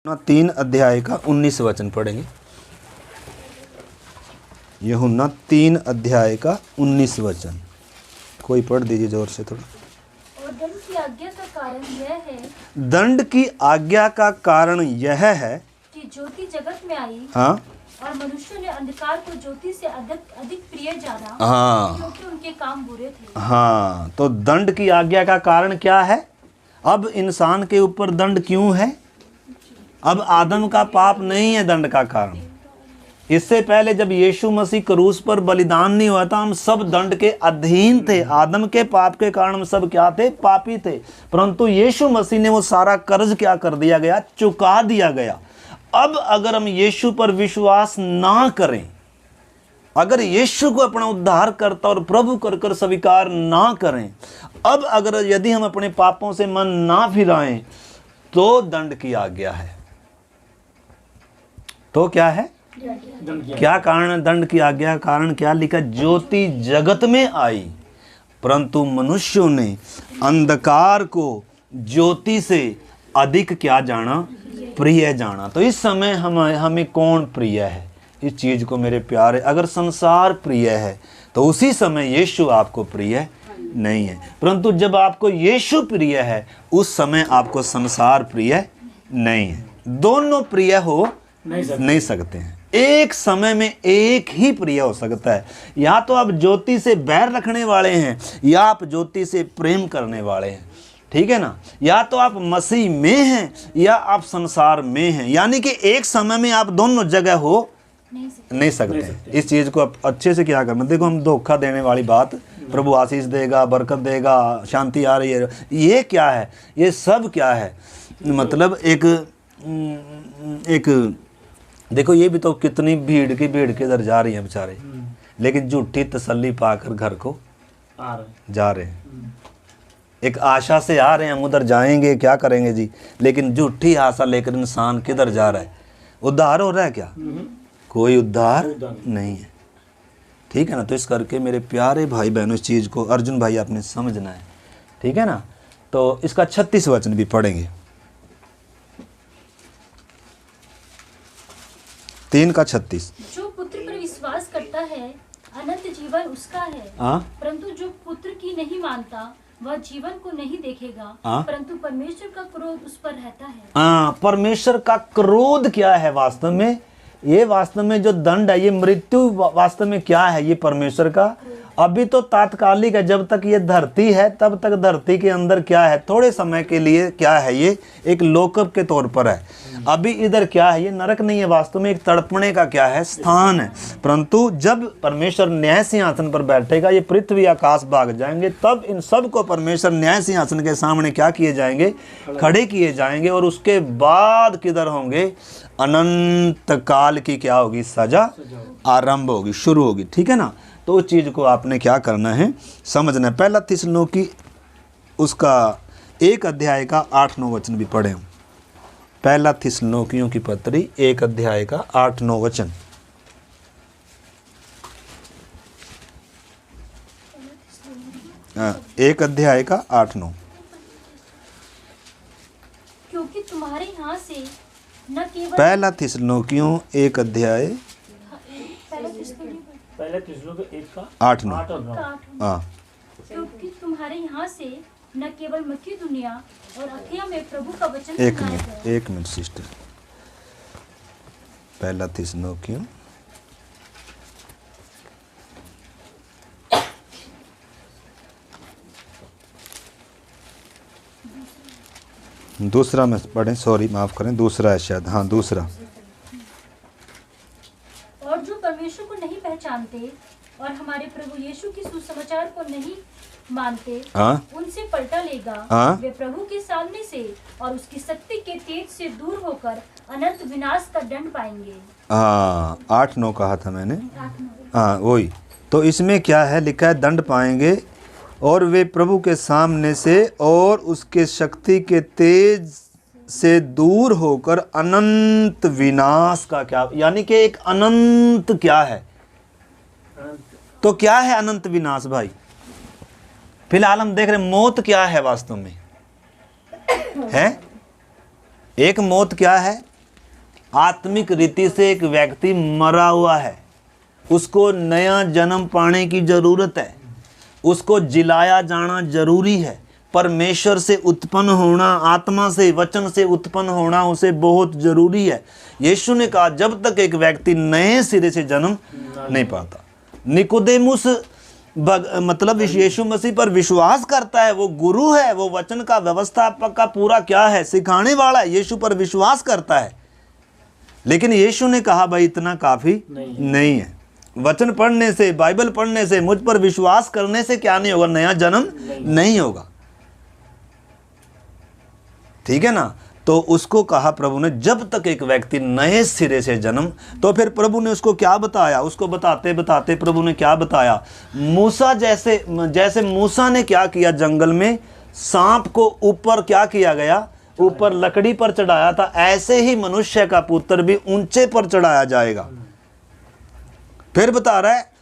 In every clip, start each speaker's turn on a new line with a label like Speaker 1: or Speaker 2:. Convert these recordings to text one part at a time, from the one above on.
Speaker 1: 3 अध्याय का 19 वचन पढ़ेंगे। यूहन्ना 3 अध्याय का 19 वचन, कोई पढ़ दीजिए जोर से थोड़ा।
Speaker 2: और दंड की आज्ञा का कारण यह है,
Speaker 1: दंड की आज्ञा का कारण यह है
Speaker 2: कि ज्योति जगत में आई,
Speaker 1: हाँ
Speaker 2: और मनुष्यों ने अंधकार को ज्योति से अधिक अधिक प्रिय जाना,
Speaker 1: हाँ
Speaker 2: क्योंकि उनके काम बुरे थे।
Speaker 1: हाँ, तो दंड की आज्ञा का कारण क्या है? अब इंसान के ऊपर दंड क्यों है? अब आदम का पाप नहीं है दंड का कारण। इससे पहले जब यीशु मसीह क्रूस पर बलिदान नहीं हुआ था, हम सब दंड के अधीन थे। आदम के पाप के कारण हम सब क्या थे? पापी थे। परंतु यीशु मसीह ने वो सारा कर्ज क्या कर दिया गया? चुका दिया गया। अब अगर हम यीशु पर विश्वास ना करें, अगर यीशु को अपना उद्धार करता और प्रभु कर कर स्वीकार ना करें, अब अगर यदि हम अपने पापों से मन ना फिराएं, तो दंड की आज्ञा है। तो क्या है? क्या कारण? दंड की आज्ञा कारण क्या लिखा? ज्योति जगत में आई, परंतु मनुष्यों ने अंधकार को ज्योति से अधिक क्या जाना? प्रिय जाना। तो इस समय हमें कौन प्रिय है? इस चीज को मेरे प्यारे, अगर संसार प्रिय है तो उसी समय यीशु आपको प्रिय नहीं है। परंतु जब आपको यीशु प्रिय है, उस समय आपको संसार प्रिय नहीं है। दोनों प्रिय हो नहीं सकते हैं। एक समय में एक ही प्रिय हो सकता है। या तो आप ज्योति से बैर रखने वाले हैं, या आप ज्योति से प्रेम करने वाले हैं। ठीक है ना? या तो आप मसीह में हैं, या आप संसार में हैं। यानी कि एक समय में आप दोनों जगह हो नहीं सकते। इस चीज को आप अच्छे से क्या करना। देखो, हम धोखा देने वाली बात, प्रभु आशीष देगा, बरकत देगा, शांति आ रही है, ये क्या है? ये सब क्या है? मतलब एक देखो, ये भी तो कितनी भीड़ के इधर जा रही है बेचारे, लेकिन झूठी तसल्ली पाकर घर को जा रहे हैं। एक आशा से आ रहे हैं, हम उधर जाएंगे, क्या करेंगे जी, लेकिन झूठी आशा लेकर इंसान किधर जा रहा है? उद्धार हो रहा है क्या? कोई उद्धार नहीं है। ठीक है ना? तो इस करके मेरे प्यारे भाई बहनों, इस चीज को अर्जुन भाई आपने समझना है। ठीक है ना? तो इसका 36 वचन भी पढ़ेंगे। 3 का 36।
Speaker 2: जो पुत्र पर विश्वास करता है, अनंत जीवन उसका है। परंतु जो पुत्र की नहीं मानता, वह जीवन को नहीं देखेगा, परंतु परमेश्वर का क्रोध उस पर रहता है।
Speaker 1: परमेश्वर का क्रोध क्या है वास्तव में? ये वास्तव में जो दंड है, ये मृत्यु वास्तव में क्या है? ये परमेश्वर का अभी तो तात्कालिक है। जब तक ये धरती है, तब तक धरती के अंदर क्या है? थोड़े समय के लिए क्या है? ये एक लोकप के तौर पर है। अभी इधर क्या है? ये नरक नहीं है, वास्तव में एक तड़पने का क्या है? स्थान है। परंतु जब परमेश्वर न्याय सिंहासन पर बैठेगा, ये पृथ्वी आकाश भाग जाएंगे, तब इन सब को परमेश्वर न्याय सिंहासन के सामने क्या किए जाएंगे? खड़े किए जाएंगे। और उसके बाद किधर होंगे? अनंत काल की क्या होगी? सजा आरंभ होगी, शुरू होगी। ठीक है ना? तो उस चीज को आपने क्या करना है? समझना है। पहला थिस्सलुनीकी उसका 1 अध्याय का 8-9 वचन भी पढ़े। पहला थिस्सलुनीकियों की पत्री 1 अध्याय का 8-9 वचन। हाँ, 1 अध्याय का 8-9।
Speaker 2: क्योंकि तुम्हारे यहाँ से न केवल
Speaker 1: पहला थिस्सलुनीकियों 1 अध्याय
Speaker 3: पहले थिस्सलुनीकी 1 का
Speaker 1: 8-9। हाँ,
Speaker 2: क्योंकि तुम्हारे यहाँ से न केवल मकिदुनिया और अखिया में प्रभु का वचन
Speaker 1: एक मिनट सिस्टर। पहला थिस्सलुनीकियों दूसरा में पढ़ें, सॉरी माफ करें, दूसरा है शायद। हाँ, दूसरा।
Speaker 2: और जो परमेश्वर को नहीं पहचानते और हमारे प्रभु यीशु की सुसमाचार को नहीं मानते, उनसे पलटा लेगा। वे प्रभु के सामने से और उसकी शक्ति के तेज से दूर होकर अनंत विनाश का दंड पाएंगे।
Speaker 1: 8-9 कहा था मैंने। हाँ, वही तो। इसमें क्या है लिखा है? दंड पाएंगे, और वे प्रभु के सामने से और उसके शक्ति के तेज से दूर होकर अनंत विनाश का क्या? यानी कि एक अनंत क्या है? तो क्या है अनंत विनाश भाई? फिलहाल हम देख रहे मौत क्या है वास्तव में है? एक मौत क्या है? आत्मिक रीति से एक व्यक्ति मरा हुआ है, उसको नया जन्म पाने की जरूरत है, उसको जिलाया जाना जरूरी है। परमेश्वर से उत्पन्न होना, आत्मा से, वचन से उत्पन्न होना उसे बहुत जरूरी है। यीशु ने कहा जब तक एक व्यक्ति नए सिरे से जन्म नहीं पाता। निकोदेमुस मतलब यीशु मसीह पर विश्वास करता है, वो गुरु है, वो वचन का व्यवस्थापक का पूरा क्या है, सिखाने वाला है, यीशु पर विश्वास करता है। लेकिन यीशु ने कहा भाई इतना काफी नहीं है। वचन पढ़ने से, बाइबल पढ़ने से, मुझ पर विश्वास करने से क्या नहीं होगा, नया जन्म नहीं होगा। ठीक है ना। तो उसको कहा प्रभु ने जब तक एक व्यक्ति नए सिरे से जन्म, तो फिर प्रभु ने उसको क्या बताया, उसको बताते बताते प्रभु ने क्या बताया, मूसा जैसे मूसा ने क्या किया, जंगल में सांप को ऊपर क्या किया गया, ऊपर लकड़ी पर चढ़ाया था, ऐसे ही मनुष्य का पुत्र भी ऊंचे पर चढ़ाया जाएगा। फिर बता रहा है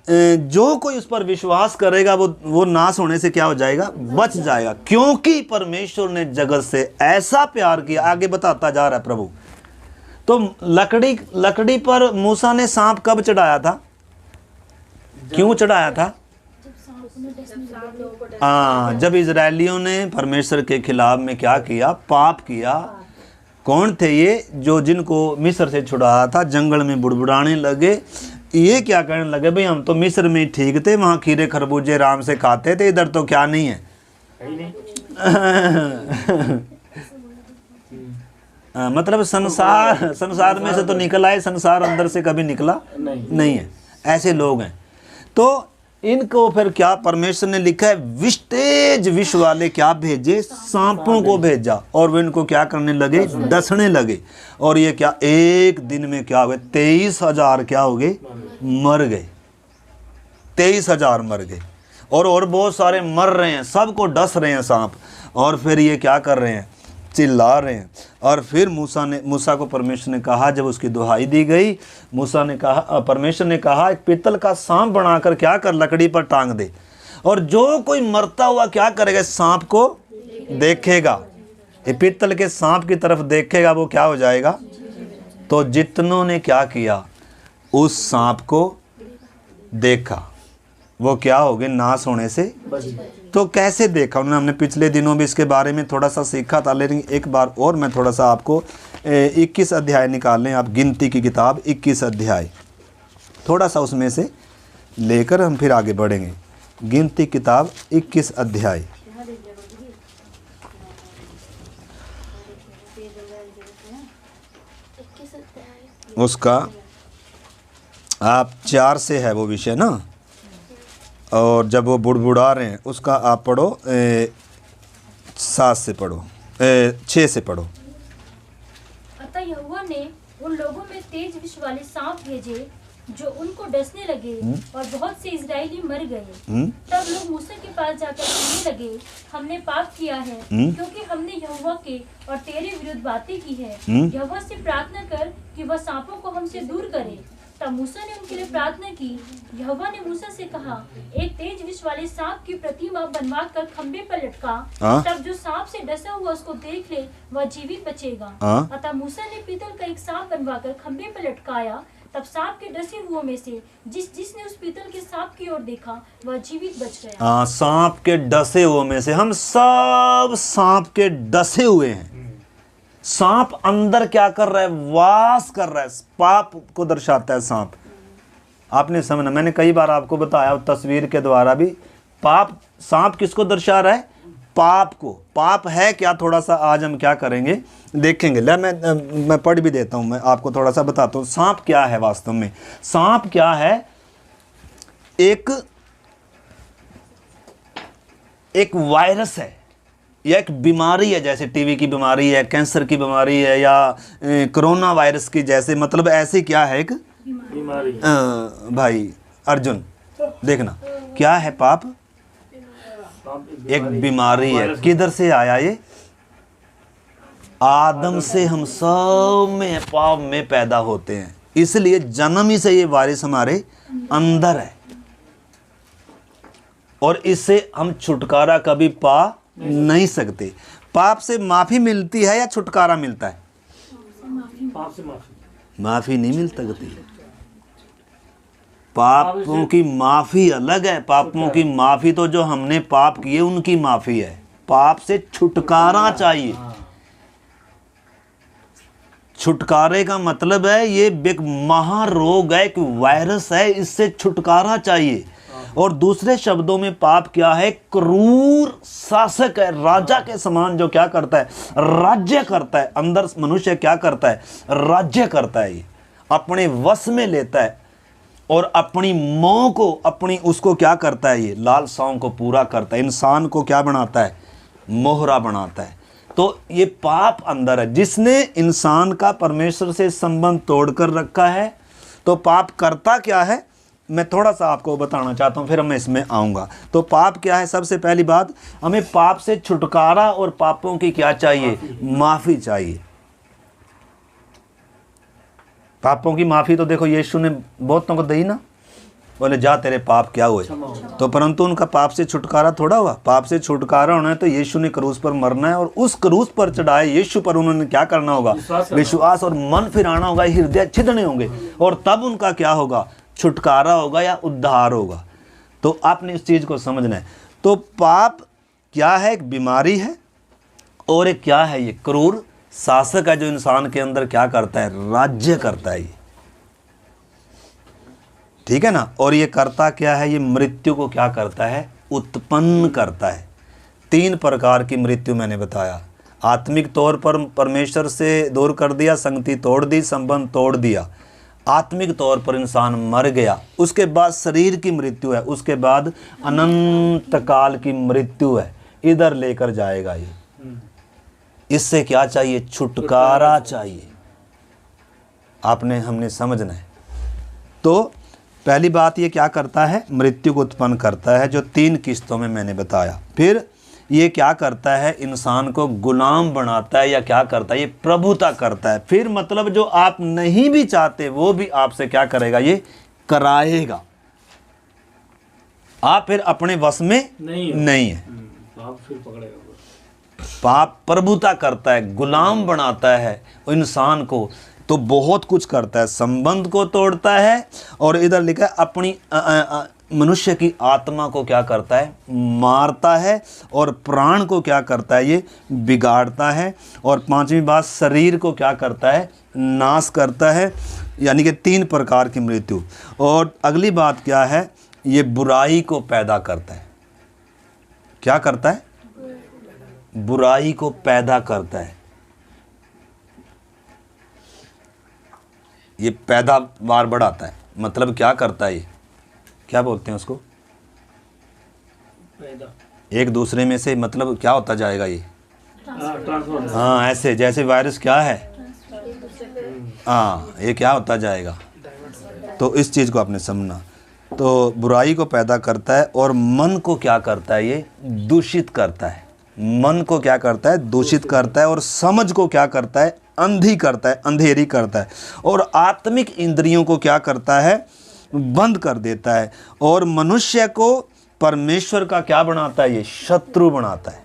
Speaker 1: जो कोई उस पर विश्वास करेगा वो नाश होने से क्या हो जाएगा, बच जाएगा, क्योंकि परमेश्वर ने जगत से ऐसा प्यार किया। आगे बताता जा रहा है प्रभु। तो लकड़ी पर मूसा ने सांप कब चढ़ाया था, क्यों चढ़ाया था? जब इजरायलियों ने परमेश्वर के खिलाफ में क्या किया, पाप किया। कौन थे ये? जो जिनको मिस्र से छुड़ाया था, जंगल में बुड़बुड़ाने लगे। ये क्या कहने लगे, भाई हम तो मिस्र में ठीक थे, वहाँ खीरे खरबूजे आराम से खाते थे, इधर तो क्या नहीं है। मतलब संसार में से तो निकला है, संसार अंदर से कभी निकला नहीं है। ऐसे लोग हैं। तो इनको फिर क्या परमेश्वर ने लिखा है, विस्टेज विष वाले क्या भेजे, सांपों को भेजा, और वे इनको क्या करने लगे, डसने लगे। और ये क्या एक दिन में क्या हो गए, 23,000 क्या हो गए, मर गए। 23,000 मर गए। और बहुत सारे मर रहे हैं, सबको डस रहे हैं सांप। और फिर ये क्या कर रहे हैं, चिल्ला रहे हैं। और फिर मूसा को परमेश्वर ने कहा, जब उसकी दुहाई दी गई, परमेश्वर ने कहा एक पीतल का सांप बनाकर क्या कर, लकड़ी पर टांग दे, और जो कोई मरता हुआ क्या करेगा, सांप को देखेगा, ये पीतल के सांप की तरफ देखेगा, वो क्या हो जाएगा। तो जितनों ने क्या किया, उस सांप को देखा, वो क्या हो गए, नाश होने से। तो कैसे देखा उन्होंने, हमने पिछले दिनों भी इसके बारे में थोड़ा सा सीखा था, लेकिन एक बार और मैं थोड़ा सा आपको 21 अध्याय निकाल लें आप, गिनती की किताब 21 अध्याय, थोड़ा सा उसमें से लेकर हम फिर आगे बढ़ेंगे। गिनती किताब 21 अध्याय, उसका आप 4 से है वो विषय ना, और जब वो बुड़बुड़ा रहे हैं उसका आप पढ़ो 7 से पढ़ो, 6 से पढ़ो।
Speaker 2: अतः यहोवा ने उन लोगों में तेज विष वाले सांप भेजे जो उनको डसने लगे, और बहुत से इजरायली मर गए। तब लोग मूसा के पास जाकर कहने लगे, हमने पाप किया है, क्योंकि हमने यहोवा के और तेरे विरुद्ध बातें की है। यहोवा से प्रार्थना कर कि वह सांपों को हमसे दूर करे। तब मूसा ने उनके लिए प्रार्थना की। यहोवा ने मूसा से कहा, एक तेज विष वाले सांप की प्रतिमा बनवा कर खंबे पर लटका, तब जो सांप से डसा हुआ उसको देख ले वह जीवित बचेगा। अतः मूसा ने पीतल का एक सांप बनवाकर खंबे पर लटकाया। तब सांप के डसे हुओं में से जिसने उस पीतल के सांप की ओर देखा वह जीवित बच गया।
Speaker 1: सांप के डसे हुओं में से, हम सब सांप के डसे हुए हैं। सांप अंदर क्या कर रहा है, वास कर रहा है, पाप को दर्शाता है सांप। आपने समझना, मैंने कई बार आपको बताया तस्वीर के द्वारा भी, पाप, सांप किसको दर्शा रहा है, पाप को। पाप है क्या, थोड़ा सा आज हम क्या करेंगे देखेंगे। मैं पढ़ भी देता हूं, मैं आपको थोड़ा सा बताता हूं सांप क्या है वास्तव में। सांप क्या है, एक वायरस है, या एक बीमारी है, जैसे टीवी की बीमारी है, कैंसर की बीमारी है, या कोरोना वायरस की जैसे, मतलब ऐसे क्या है, एक बीमारी। भाई अर्जुन देखना, क्या है पाप, एक बीमारी है। किधर से आया ये, आदम से हम सब में पाप में पैदा होते हैं, इसलिए जन्म ही से ये वायरस हमारे अंदर है, और इससे हम छुटकारा कभी पा नहीं सकते। पाप से माफी मिलती है या छुटकारा मिलता है,
Speaker 3: पाप से माफी।
Speaker 1: माफी नहीं मिल सकती। पापों की माफी अलग है। पापों की माफी तो जो हमने पाप किए उनकी माफी है। पाप से छुटकारा चाहिए। छुटकारे का मतलब है ये एक महारोग है, एक वायरस है, इससे छुटकारा चाहिए। और दूसरे शब्दों में पाप क्या है? क्रूर शासक है, राजा के समान जो क्या करता है? राज्य करता है। अंदर मनुष्य क्या करता है? राज्य करता है। ये अपने वश में लेता है और अपनी मोह को, अपनी उसको क्या करता है? ये लालसाओं को पूरा करता है। इंसान को क्या बनाता है? मोहरा बनाता है। तो ये पाप अंदर है। जिसने इंसान का परमेश्वर से संबंध तोड़कर रखा है, तो पाप करता क्या है मैं थोड़ा सा आपको बताना चाहता हूँ, फिर मैं इसमें आऊँगा। तो पाप क्या है? सबसे पहली बात, हमें पाप से छुटकारा और पापों की क्या चाहिए? माफ़ी चाहिए। पापों की माफ़ी तो देखो यीशु ने बहुतों को दी ना, बोले जा तेरे पाप क्या हुए, तो परंतु उनका पाप से छुटकारा थोड़ा हुआ। पाप से छुटकारा होना है तो यीशु ने क्रूस पर मरना है, और उस क्रूस पर चढ़ाए यीशु पर उन्होंने क्या करना होगा? विश्वास और मन फिराना होगा, हृदय छिदने होंगे, और तब उनका क्या होगा? छुटकारा होगा या उद्धार होगा। तो आपने इस चीज़ को समझना है। तो पाप क्या है? एक बीमारी है, और एक क्या है? ये क्रूर शासक है जो इंसान के अंदर क्या करता है? राज्य करता है। ये ठीक है ना। और ये करता क्या है? ये मृत्यु को क्या करता है? उत्पन्न करता है। 3 प्रकार की मृत्यु मैंने बताया। आत्मिक तौर पर परमेश्वर से दूर कर दिया, संगति तोड़ दी, संबंध तोड़ दिया। आत्मिक तौर पर इंसान मर गया। उसके बाद शरीर की मृत्यु है, उसके बाद अनंत काल की मृत्यु है। इधर लेकर जाएगा ये। इससे क्या चाहिए? छुटकारा चाहिए। आपने हमने समझना है। तो पहली बात ये क्या करता है? मृत्यु को उत्पन्न करता है, जो 3 किस्तों में मैंने बताया। फिर ये क्या करता है? इंसान को गुलाम बनाता है, या क्या करता है? ये प्रभुता करता है। फिर मतलब जो आप नहीं भी चाहते वो भी आपसे क्या करेगा? ये कराएगा। आप फिर अपने वश में नहीं है।
Speaker 3: पाप फिर पकड़ेगा।
Speaker 1: पाप प्रभुता करता है, गुलाम बनाता है इंसान को। तो बहुत कुछ करता है, संबंध को तोड़ता है, और इधर लिखा है अपनी मनुष्य की आत्मा को क्या करता है? मारता है, और प्राण को क्या करता है? ये बिगाड़ता है। और 5वीं बात, शरीर को क्या करता है? नाश करता है। यानी कि 3 प्रकार की मृत्यु। और अगली बात क्या है? ये बुराई को पैदा करता है। क्या करता है? बुराई को पैदा करता है। ये पैदावार बढ़ाता है। मतलब क्या करता है? ये क्या बोलते हैं उसको? एक दूसरे में से मतलब क्या होता जाएगा? ये हाँ, ऐसे जैसे वायरस क्या है, हाँ, ये क्या होता जाएगा। तो इस चीज़ को आपने समझना। तो बुराई को पैदा करता है, और मन को क्या करता है? ये दूषित करता है। मन को क्या करता है? दूषित करता है। और समझ को क्या करता है? अंधी करता है, अंधेरी करता है। और आत्मिक इंद्रियों को क्या करता है? बंद कर देता है। और मनुष्य को परमेश्वर का क्या बनाता है? ये शत्रु बनाता है।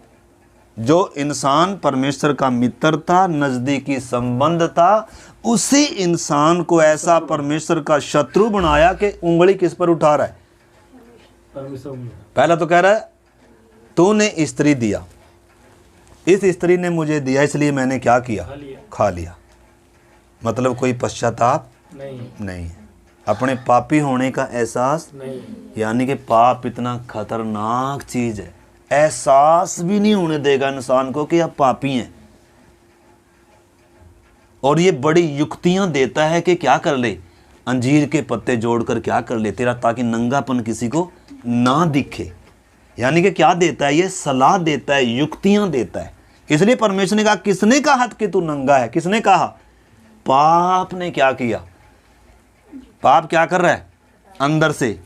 Speaker 1: जो इंसान परमेश्वर का मित्र था, नज़दीकी संबंध था, उसी इंसान को ऐसा परमेश्वर का शत्रु बनाया कि उंगली किस पर उठा रहा है? पहला तो कह रहा है तूने स्त्री दिया, इस स्त्री ने मुझे दिया, इसलिए मैंने क्या किया? खा लिया। मतलब कोई पश्चाताप नहीं है, अपने पापी होने का एहसास नहीं। यानी कि पाप इतना खतरनाक चीज़ है, एहसास भी नहीं होने देगा इंसान को कि आप पापी हैं। और ये बड़ी युक्तियां देता है कि क्या कर ले? अंजीर के पत्ते जोड़कर क्या कर ले तेरा, ताकि नंगापन किसी को ना दिखे। यानी कि क्या देता है? ये सलाह देता है, युक्तियां देता है। इसलिए परमेश्वर ने कहा, किसने कहा कि तू नंगा है? किसने कहा? पाप ने क्या किया? पाप क्या कर रहा है अंदर से?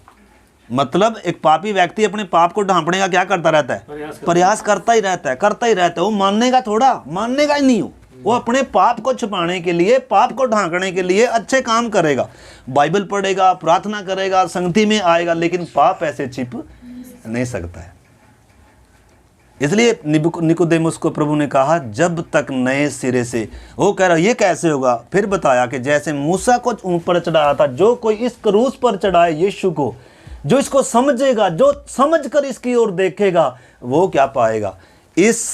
Speaker 1: मतलब एक पापी व्यक्ति अपने पाप को ढांपने का क्या करता रहता है? प्रयास करता ही रहता है, करता ही रहता है। वो मानने का थोड़ा, मानने का ही नहीं हो। वो अपने पाप को छुपाने के लिए, पाप को ढांकने के लिए अच्छे काम करेगा, बाइबल पढ़ेगा, प्रार्थना करेगा, संगति में आएगा, लेकिन पाप ऐसे छिप नहीं सकता है। इसलिए निकोदेमुस को प्रभु ने कहा जब तक नए सिरे से, वो कह रहा ये कैसे होगा, फिर बताया कि जैसे मूसा को ऊपर चढ़ाया था, जो कोई इस क्रूस पर चढ़ाए यीशु को, जो इसको समझेगा, जो समझकर इसकी ओर देखेगा, वो क्या पाएगा, इस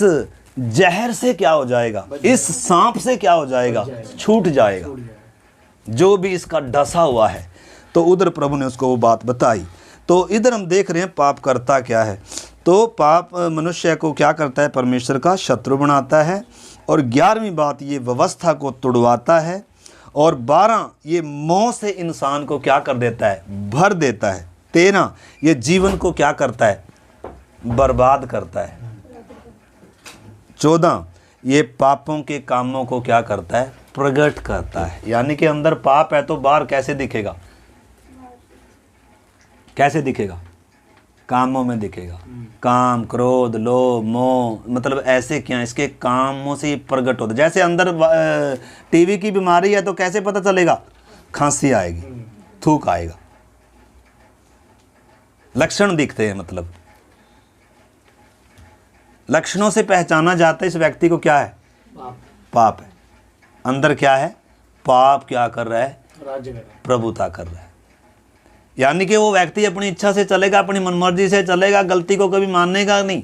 Speaker 1: जहर से क्या हो जाएगा, इस सांप से क्या हो जाएगा, छूट जाएगा, जो भी इसका डसा हुआ है। तो उधर प्रभु ने उसको वो बात बताई। तो इधर हम देख रहे हैं पाप करता क्या है। तो पाप मनुष्य को क्या करता है, परमेश्वर का शत्रु बनाता है। और 11वीं बात, ये व्यवस्था को तुड़वाता है। और 12, ये मोह से इंसान को क्या कर देता है, भर देता है। 13, ये जीवन को क्या करता है, बर्बाद करता है। 14, ये पापों के कामों को क्या करता है, प्रकट करता है। यानी कि अंदर पाप है तो बाहर कैसे दिखेगा, कैसे दिखेगा, कामों में दिखेगा। काम, क्रोध, लोभ, मोह, मतलब ऐसे क्या, इसके कामों से प्रकट होता है। जैसे अंदर टीवी की बीमारी है तो कैसे पता चलेगा, खांसी आएगी, थूक आएगा, लक्षण दिखते हैं। मतलब लक्षणों से पहचाना जाता है इस व्यक्ति को क्या है, पाप है। अंदर क्या है, पाप क्या कर रहा है,
Speaker 3: राज्य कर रहा है,
Speaker 1: प्रभुता कर रहा है। यानी कि वो व्यक्ति अपनी इच्छा से चलेगा, अपनी मनमर्जी से चलेगा, गलती को कभी मानेगा नहीं,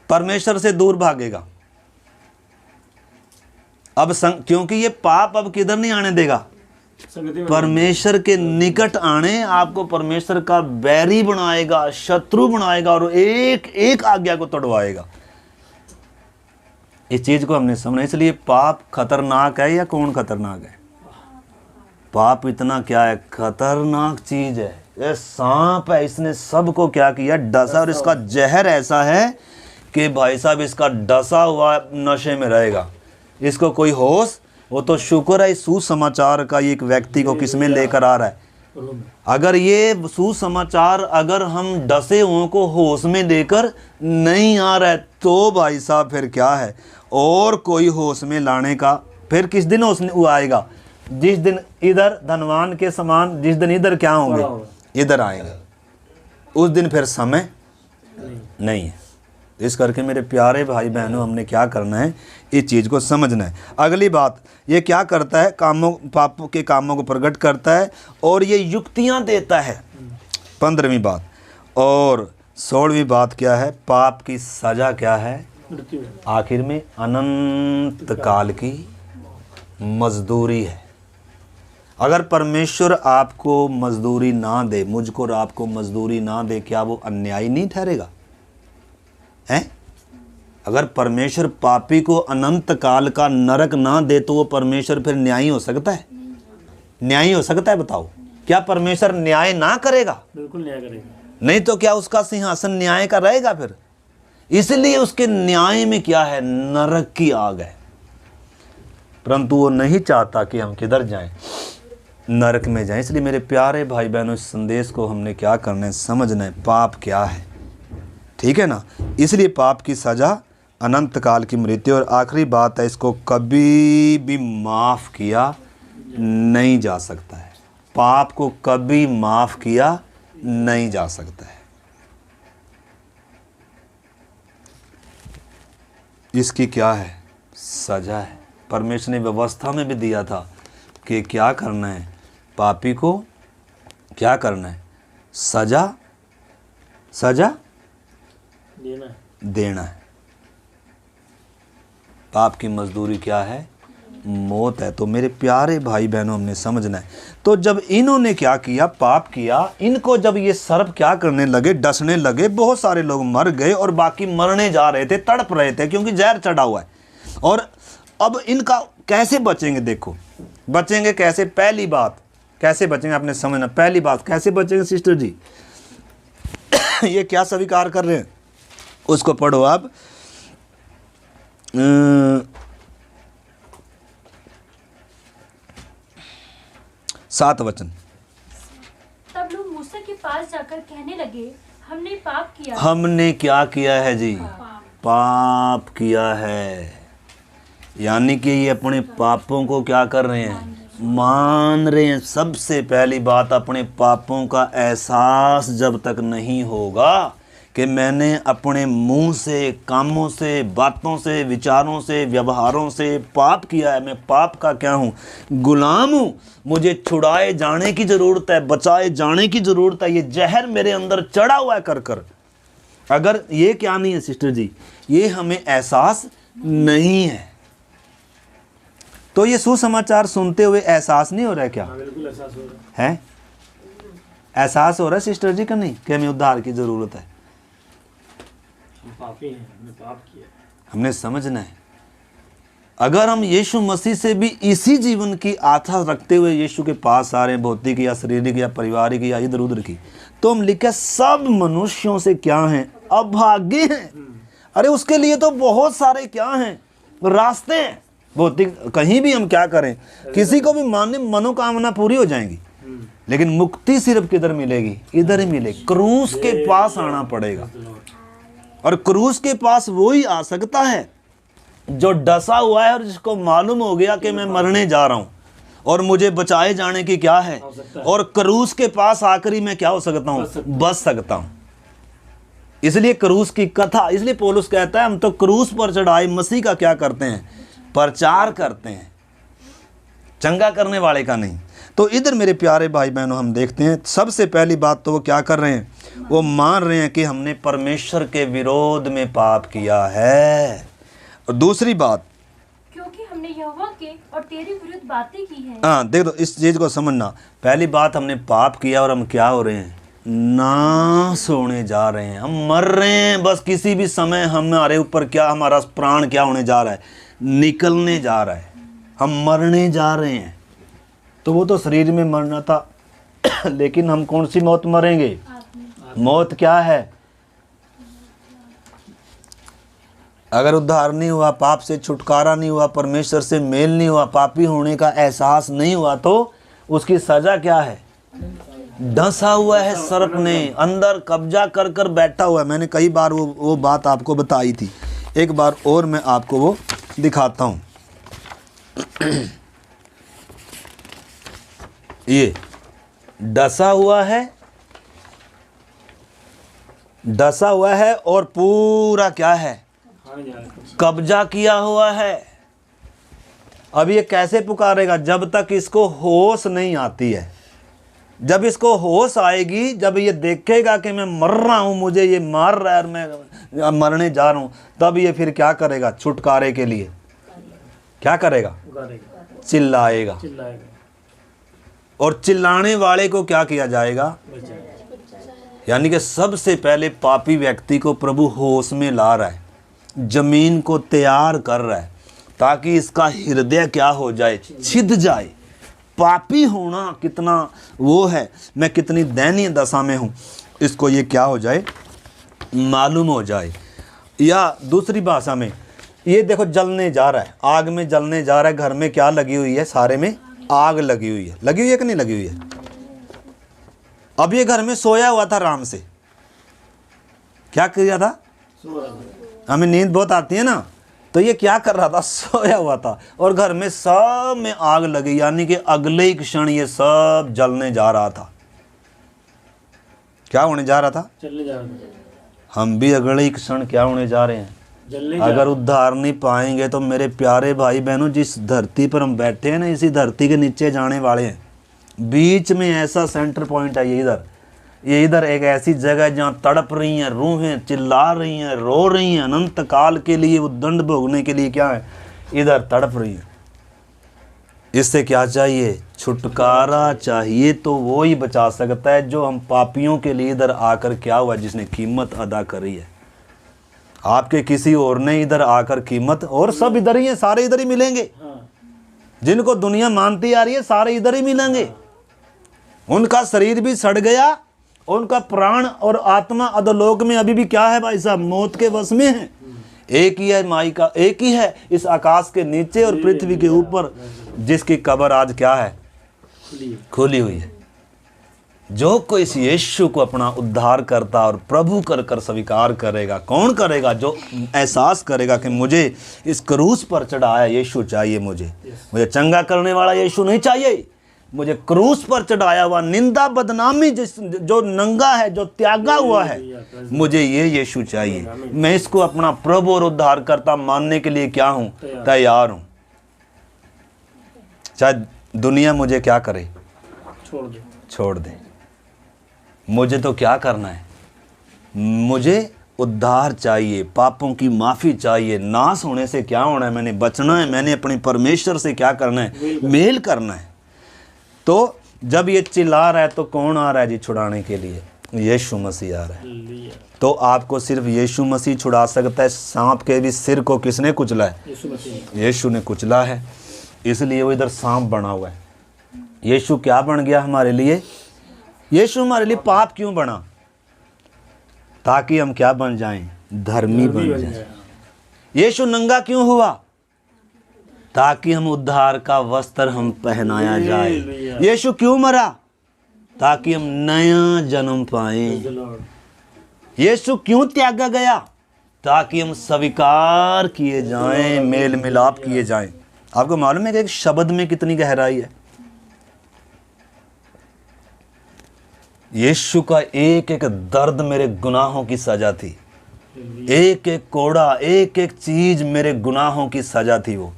Speaker 1: परमेश्वर से दूर भागेगा। अब क्योंकि ये पाप अब किधर नहीं आने देगा,
Speaker 3: संगति में
Speaker 1: परमेश्वर के निकट आने, आपको परमेश्वर का बैरी बनाएगा, शत्रु बनाएगा और एक एक आज्ञा को तोड़वाएगा। इस चीज को हमने समझा। इसलिए पाप खतरनाक है या कौन खतरनाक है, पाप इतना क्या है, खतरनाक चीज है। ये सांप है, इसने सबको क्या किया, डसा। और इसका जहर ऐसा है कि भाई साहब इसका डसा हुआ नशे में रहेगा, इसको कोई होश। वो तो शुक्र है इस सुसमाचार का एक व्यक्ति को किसमें लेकर आ रहा है। अगर ये सुसमाचार अगर हम डसे हुओं को होश में लेकर नहीं आ रहा है तो भाई साहब फिर क्या है, और कोई होश में लाने का फिर किस दिन होश आएगा, जिस दिन इधर धनवान के समान, जिस दिन इधर क्या होंगे, इधर आएंगे, उस दिन फिर समय नहीं है। इस करके मेरे प्यारे भाई बहनों, हमने क्या करना है, इस चीज़ को समझना है। अगली बात, ये क्या करता है, कामों, पापों के कामों को प्रकट करता है और ये युक्तियां देता है। 15वीं बात। और 16वीं बात क्या है, पाप की सजा क्या है,
Speaker 3: मृत्यु है।
Speaker 1: आखिर में अनंत काल की मजदूरी है। अगर परमेश्वर आपको मजदूरी ना दे, मुझको और आपको मजदूरी ना दे, क्या वो अन्यायी नहीं ठहरेगा, हैं? अगर परमेश्वर पापी को अनंत काल का नरक ना दे तो वो परमेश्वर फिर न्यायी हो सकता है, न्यायी हो सकता है, बताओ। क्या परमेश्वर न्याय ना करेगा,
Speaker 3: बिल्कुल न्याय करेगा।
Speaker 1: नहीं तो क्या उसका सिंहासन न्याय का रहेगा फिर। इसलिए उसके न्याय में क्या है, नरक की आग है। परंतु वो नहीं चाहता कि हम किधर जाएं, नरक में जाएं। इसलिए मेरे प्यारे भाई बहनों, इस संदेश को हमने क्या करना है, समझना है, पाप क्या है, ठीक है ना। इसलिए पाप की सजा अनंत काल की मृत्यु। और आखिरी बात है, इसको कभी भी माफ़ किया नहीं जा सकता है। पाप को कभी माफ़ किया नहीं जा सकता है। इसकी क्या है, सजा है। परमेश्वर ने व्यवस्था में भी दिया था कि क्या करना है, पापी को क्या करना है, सजा देना है। पाप की मजदूरी क्या है, मौत है। तो मेरे प्यारे भाई बहनों, हमने समझना है। तो जब इन्होंने क्या किया, पाप किया, इनको जब ये सर्प क्या करने लगे, डसने लगे, बहुत सारे लोग मर गए और बाकी मरने जा रहे थे, तड़प रहे थे, क्योंकि जहर चढ़ा हुआ है। और अब इनका कैसे बचेंगे, देखो बचेंगे कैसे। पहली बात कैसे बचेंगे, आपने समझना। पहली बात कैसे बचेंगे सिस्टर जी, ये क्या स्वीकार कर रहे हैं, उसको पढ़ो आप। 7 वचन।
Speaker 2: तब लोग मूसा के पास जाकर कहने लगे, हमने पाप किया।
Speaker 1: हमने क्या किया है जी, पाप किया है। यानी कि ये अपने पापों को क्या कर रहे हैं, मान रहे हैं। सबसे पहली बात, अपने पापों का एहसास जब तक नहीं होगा कि मैंने अपने मुंह से, कामों से, बातों से, विचारों से, व्यवहारों से पाप किया है। मैं पाप का क्या हूँ? गुलाम हूँ। मुझे छुड़ाए जाने की ज़रूरत है, बचाए जाने की ज़रूरत है। ये जहर मेरे अंदर चढ़ा हुआ है कर। अगर ये क्या नहीं है सिस्टर जी, ये हमें एहसास नहीं है, तो ये सुसमाचार सुनते हुए एहसास नहीं हो रहा है क्या?
Speaker 3: बिल्कुल एहसास हो रहा
Speaker 1: है? एहसास हो रहा है सिस्टर जी का नहीं कि हमें उद्धार की ज़रूरत है?
Speaker 3: हम पापी हैं, हमने पाप किया।
Speaker 1: हमने समझना है। अगर हम यीशु मसीह से भी इसी जीवन की आशा रखते हुए यीशु के पास आ रहे हैं, भौतिक या शारीरिक या पारिवारिक या इधर उधर की, तो हम लिखे सब मनुष्यों से क्या हैं? अभागे हैं। अरे उसके लिए तो बहुत सारे क्या हैं? रास्ते हैं। भौतिक कहीं भी हम क्या करें, किसी को भी मानने मनोकामना पूरी हो जाएंगी, लेकिन मुक्ति सिर्फ किधर मिलेगी? इधर ही मिलेगी। क्रूस के पास आना पड़ेगा, और क्रूस के पास वो ही आ सकता है जो डसा हुआ है और जिसको मालूम हो गया कि मैं मरने जा रहा हूं और मुझे बचाए जाने की क्या है, और क्रूस के पास आकर ही मैं क्या हो सकता हूं? बच सकता हूं। इसलिए क्रूस की कथा, इसलिए पौलुस कहता है हम तो क्रूस पर चढ़ाए मसीह का क्या करते हैं? प्रचार करते हैं, चंगा करने वाले का नहीं। तो इधर मेरे प्यारे भाई बहनों हम देखते हैं, सबसे पहली बात तो वो क्या कर रहे हैं? वो मान रहे हैं कि हमने परमेश्वर के विरोध में पाप किया है। और दूसरी बात,
Speaker 2: क्योंकि हमने यहोवा के और तेरे विरुद्ध बातें की हैं।
Speaker 1: हाँ देख दो, इस चीज़ को समझना। पहली बात, हमने पाप किया और हम क्या हो रहे हैं? नाश होने जा रहे हैं, हम मर रहे हैं। बस किसी भी समय हमारे ऊपर क्या, हमारा प्राण क्या होने जा रहा है? निकलने जा रहा है, हम मरने जा रहे हैं। तो वो तो शरीर में मरना था लेकिन हम कौन सी मौत मरेंगे? मौत क्या है? अगर उद्धार नहीं हुआ, पाप से छुटकारा नहीं हुआ, परमेश्वर से मेल नहीं हुआ, पापी होने का एहसास नहीं हुआ, तो उसकी सजा क्या है? डसा हुआ है सर्प ने, अंदर कब्जा कर कर बैठा हुआ है। मैंने कई बार वो बात आपको बताई थी, एक बार और मैं आपको वो दिखाता हूँ। ये डसा हुआ है, डसा हुआ है और पूरा क्या है? कब्जा किया हुआ है। अब ये कैसे पुकारेगा? जब तक इसको होश नहीं आती है। जब इसको होश आएगी, जब ये देखेगा कि मैं मर रहा हूं, मुझे ये मार रहा है और मैं मरने जा रहा हूं, तब ये फिर क्या करेगा? छुटकारे के लिए क्या करेगा? चिल्लाएगा। और चिल्लाने वाले को क्या किया जाएगा? यानी कि सबसे पहले पापी व्यक्ति को प्रभु होश में ला रहा है, जमीन को तैयार कर रहा है, ताकि इसका हृदय क्या हो जाए? छिद जाए। पापी होना कितना वो है, मैं कितनी दयनीय दशा में हूँ, इसको ये क्या हो जाए? मालूम हो जाए। या दूसरी भाषा में, ये देखो जलने जा रहा है, आग में जलने जा रहा है। घर में क्या लगी हुई है? सारे में आग लगी हुई है। लगी हुई है कि नहीं लगी हुई है? अब ये घर में सोया हुआ था आराम से, क्या किया था? हमें नींद बहुत आती है ना, तो ये क्या कर रहा था? सोया हुआ था, और घर में सब में आग लगी, यानी कि अगले ही क्षण ये सब जलने जा रहा था। क्या होने जा रहा था?
Speaker 3: चलने जा रहा था।
Speaker 1: हम भी अगले ही क्षण क्या होने जा रहे हैं? अगर उद्धार नहीं पाएंगे तो मेरे प्यारे भाई बहनों, जिस धरती पर हम बैठे हैं ना, इसी धरती के नीचे जाने वाले हैं। बीच में ऐसा सेंटर पॉइंट है ये इधर एक ऐसी जगह है जहाँ तड़प रही हैं रूहें, चिल्ला रही हैं, रो रही हैं, अनंत काल के लिए वो दंड भोगने के लिए क्या है? इधर तड़प रही हैं। इससे क्या चाहिए? छुटकारा चाहिए। तो वो ही बचा सकता है जो हम पापियों के लिए इधर आकर क्या हुआ, जिसने कीमत अदा करी है। आपके किसी और ने इधर आकर कीमत, और सब इधर ही हैं, सारे इधर ही मिलेंगे। जिनको दुनिया मानती आ रही है सारे इधर ही मिलेंगे। उनका शरीर भी सड़ गया, उनका प्राण और आत्मा अधोलोक में अभी भी क्या है भाई साहब? मौत के वश में है। एक ही है माई का, एक ही है इस आकाश के नीचे और पृथ्वी के ऊपर, जिसकी कब्र आज क्या है? खुली हुई है। जो कोई इस यीशु को अपना उद्धार करता और प्रभु कर कर स्वीकार करेगा, कौन करेगा? जो एहसास करेगा कि मुझे इस क्रूस पर चढ़ाया यीशु चाहिए, मुझे चंगा करने वाला यीशु नहीं चाहिए, मुझे क्रूस पर चढ़ाया हुआ, निंदा बदनामी जो नंगा है, जो त्यागा हुआ है, मुझे ये यीशु चाहिए। मैं इसको अपना प्रभु और उद्धारकर्ता मानने के लिए क्या हूँ? तैयार हूँ। चाहे दुनिया मुझे क्या करे, छोड़ दे। मुझे तो क्या करना है? मुझे उद्धार चाहिए, पापों की माफ़ी चाहिए। नाश होने से क्या होना है? मैंने बचना है। मैंने अपने परमेश्वर से क्या करना है? मेल करना है। तो जब ये चिल्ला रहा है तो कौन आ रहा है जी छुड़ाने के लिए? यीशु मसीह आ रहा है। तो आपको सिर्फ यीशु मसीह छुड़ा सकता है। सांप के भी सिर को किसने कुचला है? यीशु ने कुचला है, इसलिए वो इधर सांप बना हुआ है। यीशु क्या बन गया हमारे लिए? यीशु हमारे लिए पाप क्यों बना? ताकि हम क्या बन जाएं? धर्मी बन जाएं। यीशु नंगा क्यों हुआ? ताकि हम उद्धार का वस्त्र हम पहनाया जाए। यीशु क्यों मरा? ताकि हम नया जन्म पाएं। यीशु क्यों त्यागा गया? ताकि हम स्वीकार किए जाएं, मेल मिलाप किए जाएं। आपको मालूम है कि एक शब्द में कितनी गहराई है? यीशु का एक एक दर्द मेरे गुनाहों की सजा थी। एक एक कोड़ा, एक एक चीज मेरे गुनाहों की सजा थी। वो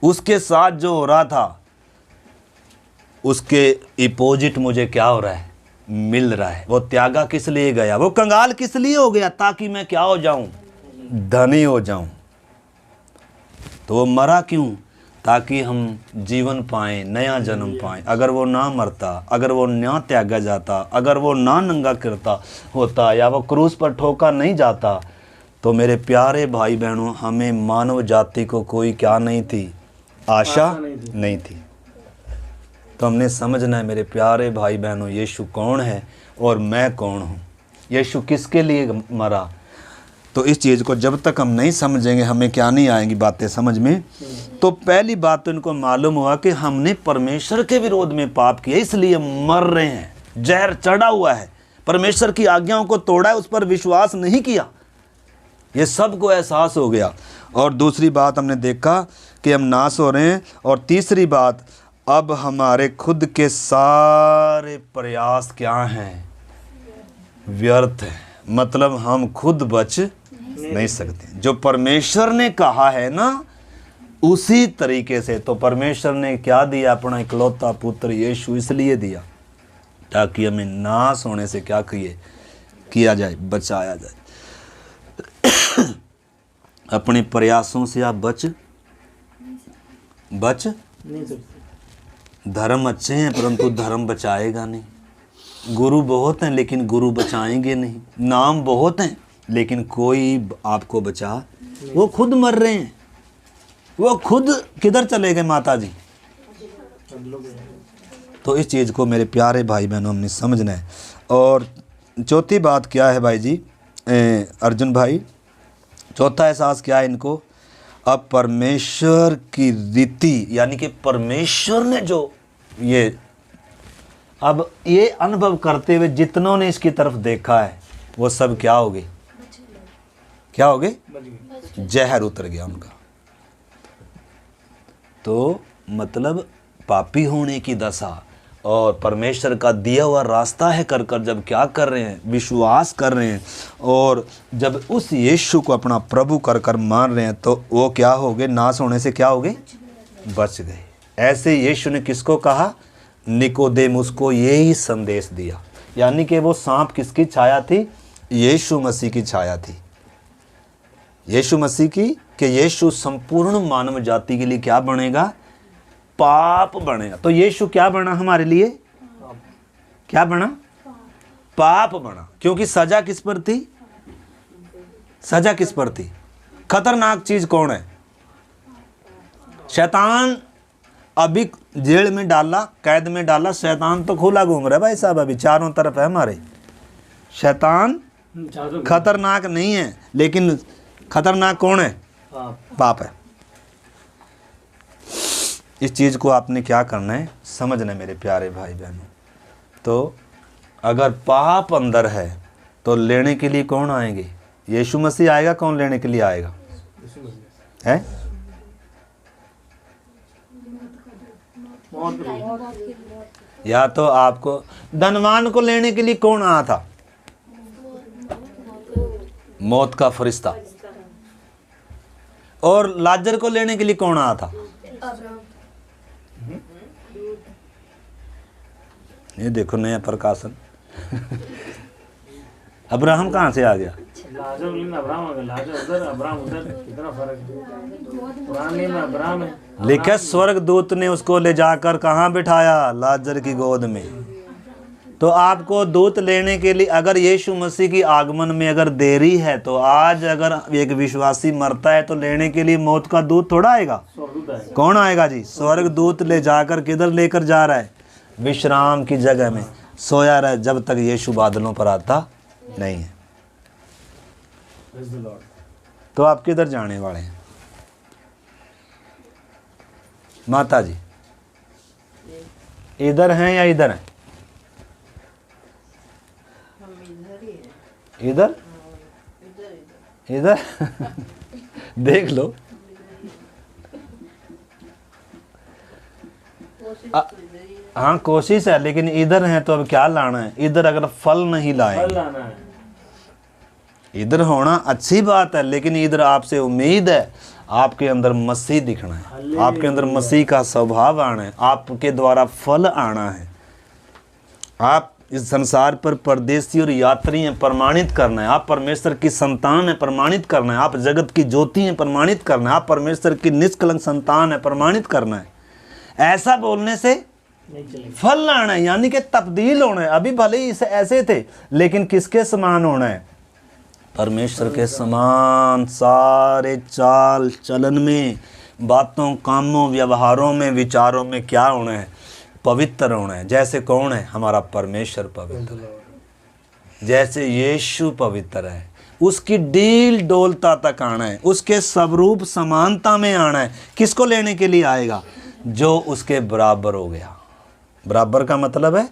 Speaker 1: उसके साथ जो हो रहा था, उसके अपोजिट मुझे क्या हो रहा है? मिल रहा है। वो त्यागा किस लिए गया? वो कंगाल किस लिए हो गया? ताकि मैं क्या हो जाऊं? धनी हो जाऊं। तो वो मरा क्यों? ताकि हम जीवन पाएं, नया जन्म पाएं। अगर वो ना मरता, अगर वो ना त्यागा जाता, अगर वो ना नंगा करता होता, या वो क्रूस पर ठोका नहीं जाता, तो मेरे प्यारे भाई बहनों, हमें मानव जाति को कोई क्या नहीं थी? आशा नहीं थी। तो हमने समझना है मेरे प्यारे भाई बहनों, यीशु कौन है और मैं कौन हूँ। यीशु किसके लिए मरा? तो इस चीज़ को जब तक हम नहीं समझेंगे, हमें क्या नहीं आएंगी बातें समझ में। तो पहली बात तो इनको मालूम हुआ कि हमने परमेश्वर के विरोध में पाप किया, इसलिए मर रहे हैं। जहर चढ़ा हुआ है, परमेश्वर की आज्ञाओं को तोड़ा है, उस पर विश्वास नहीं किया। ये सबको एहसास हो गया। और दूसरी बात हमने देखा कि हम नाश हो रहे हैं। और तीसरी बात, अब हमारे खुद के सारे प्रयास क्या हैं? व्यर्थ हैं। मतलब हम खुद बच नहीं सकते। जो परमेश्वर ने कहा है ना, उसी तरीके से। तो परमेश्वर ने क्या दिया? अपना इकलौता पुत्र यीशु इसलिए दिया ताकि हमें नाश होने से क्या किया जाए? बचाया जाए। अपने प्रयासों से आप बच
Speaker 3: नहीं सकते।
Speaker 1: धर्म अच्छे हैं परंतु धर्म बचाएगा नहीं। गुरु बहुत हैं लेकिन गुरु बचाएंगे नहीं। नाम बहुत हैं लेकिन कोई आपको बचा, वो खुद मर रहे हैं। वो खुद किधर चले गए माता जी? तो इस चीज़ को मेरे प्यारे भाई बहनों हमने समझना है। और चौथी बात क्या है भाई जी, अर्जुन भाई? चौथा एहसास क्या है इनको? अब परमेश्वर की रीति, यानी कि परमेश्वर ने जो ये अब ये अनुभव करते हुए जितनों ने इसकी तरफ देखा है, वो सब क्या हो गए? क्या हो गए? जहर उतर गया उनका। तो मतलब पापी होने की दशा और परमेश्वर का दिया हुआ रास्ता है कर जब क्या कर रहे हैं? विश्वास कर रहे हैं। और जब उस यीशु को अपना प्रभु कर मान रहे हैं, तो वो क्या हो गए? नाश होने से क्या हो गए? बच गए। ऐसे यीशु ने किसको कहा? निकोदेमुस को यही संदेश दिया। यानी कि वो सांप किसकी छाया थी? यीशु मसीह की छाया थी। यीशु मसीह की, कि यीशु संपूर्ण मानव जाति के लिए क्या बनेगा? पाप बनेगा। तो यीशु क्या बना हमारे लिए? क्या बना? पाप बना। क्योंकि सजा किस पर थी? सजा किस पर थी? खतरनाक चीज कौन है? शैतान। अभी जेल में डाला, कैद में डाला, शैतान तो खुला घूम रहा है भाई साहब, अभी चारों तरफ है हमारे। शैतान खतरनाक नहीं है, लेकिन खतरनाक कौन है? पाप है। इस चीज़ को आपने क्या करना है? समझना है मेरे प्यारे भाई बहनों। तो अगर पाप अंदर है तो लेने के लिए कौन आएंगे? यीशु मसीह आएगा। कौन लेने के लिए आएगा? है?
Speaker 3: मौत के
Speaker 1: या तो आपको धनवान को लेने के लिए कौन आया था? मौत का फरिश्ता। और लाजर को लेने के लिए कौन आया था? ये देखो नया प्रकाशन। अब्राहम कहाँ से आ गया?
Speaker 3: लाजर लेना अब्राहम आ गया, लाजर उधर अब्राहम उधर, कितना फर्क है। पुराने में अब्राहम है।
Speaker 1: लिखा स्वर्गदूत ने उसको ले जाकर कहाँ बिठाया? लाजर की गोद में। तो आपको दूत लेने के लिए अगर यीशु मसीह की आगमन में अगर देरी है तो आज अगर एक विश्वासी मरता है तो लेने के लिए मौत का दूत थोड़ा आएगा।
Speaker 3: स्वर्गदूत आएगा।
Speaker 1: कौन आएगा जी? स्वर्गदूत ले जाकर किधर लेकर जा रहा है? विश्राम की जगह में सोया रहे जब तक यीशु बादलों पर आता नहीं है।
Speaker 3: Praise the Lord।
Speaker 1: तो आप किधर जाने वाले हैं माता जी? इधर हैं या इधर हैं? इधर इधर देख लो। हाँ कोशिश है, लेकिन इधर हैं तो अब क्या लाना है? इधर अगर फल नहीं लाए,
Speaker 3: फल लाना है।
Speaker 1: इधर होना अच्छी बात है, लेकिन इधर आपसे उम्मीद है आपके अंदर मसीह दिखना है, आपके अंदर मसीह का स्वभाव आना है, आपके द्वारा फल आना है। आप इस संसार पर परदेसी और यात्री हैं, प्रमाणित करना है। आप परमेश्वर की संतान है, प्रमाणित करना है। आप जगत की ज्योति हैं, प्रमाणित करना है। आप परमेश्वर की निष्कलंक संतान है, प्रमाणित करना है। ऐसा बोलने से
Speaker 3: नहीं चलेगा।
Speaker 1: फल लाना है, यानी कि तब्दील होना है। अभी भले ही इसे ऐसे थे, लेकिन किसके समान होना है? परमेश्वर के समान। सारे चाल चलन में, बातों, कामों, व्यवहारों में, विचारों में क्या होना है? पवित्र होना है। जैसे कौन है? हमारा परमेश्वर पवित्र है। जैसे यीशु पवित्र है, उसकी डील डोलता तक आना है, उसके स्वरूप समानता में आना है। किसको लेने के लिए आएगा? जो उसके बराबर हो गया। बराबर का मतलब है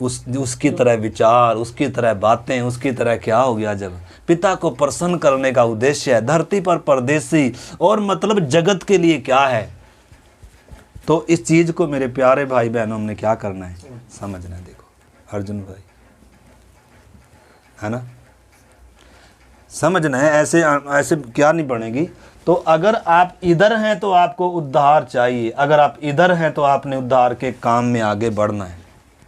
Speaker 1: उसकी तरह विचार, उसकी तरह बातें, उसकी तरह क्या हो गया? जब पिता को प्रसन्न करने का उद्देश्य है, धरती पर परदेसी और मतलब जगत के लिए क्या है? तो इस चीज़ को मेरे प्यारे भाई बहनों हमने क्या करना है? समझना है। देखो अर्जुन भाई, है ना, समझना है। ऐसे ऐसे क्या नहीं बनेगी। तो अगर आप इधर हैं तो आपको उद्धार चाहिए, अगर आप इधर हैं तो आपने उद्धार के काम में आगे बढ़ना है।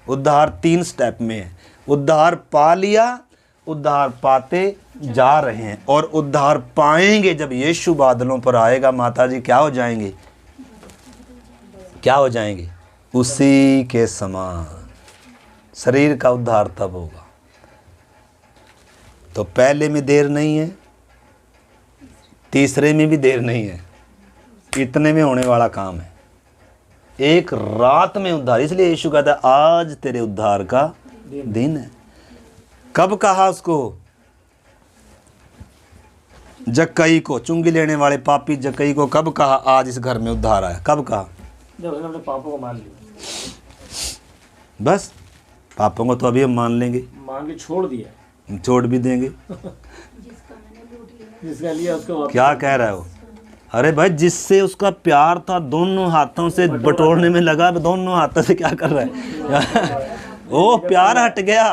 Speaker 1: उद्धार 3 स्टेप में है। उद्धार पा लिया, उद्धार पाते जा रहे हैं, और उद्धार पाएंगे जब यीशु बादलों पर आएगा। माता जी क्या हो जाएंगे? क्या हो जाएंगे? उसी के समान। शरीर का उद्धार तब होगा। तो पहले में देर नहीं है, तीसरे में भी देर नहीं है, इतने में होने वाला काम है। एक रात में उद्धार। इसलिए यीशु कहता है आज तेरे उद्धार का दिन है। कब कहा उसको? जक्कई को, चुंगी लेने वाले पापी जक्कई को कब कहा आज इस घर में उद्धार आया? कब कहा?
Speaker 3: जब उसने अपने पापों को मान लिया।
Speaker 1: बस पापों को तो अभी हम मान लेंगे,
Speaker 3: मान के छोड़ दिया,
Speaker 1: छोड़ भी देंगे।
Speaker 3: जिसका लिया उसको
Speaker 1: क्या कह रहा है वो? अरे भाई, जिससे उसका प्यार था दोनों हाथों से बटोरने में लगा, दोनों हाथों से क्या कर रहा है? वो प्यार हट गया,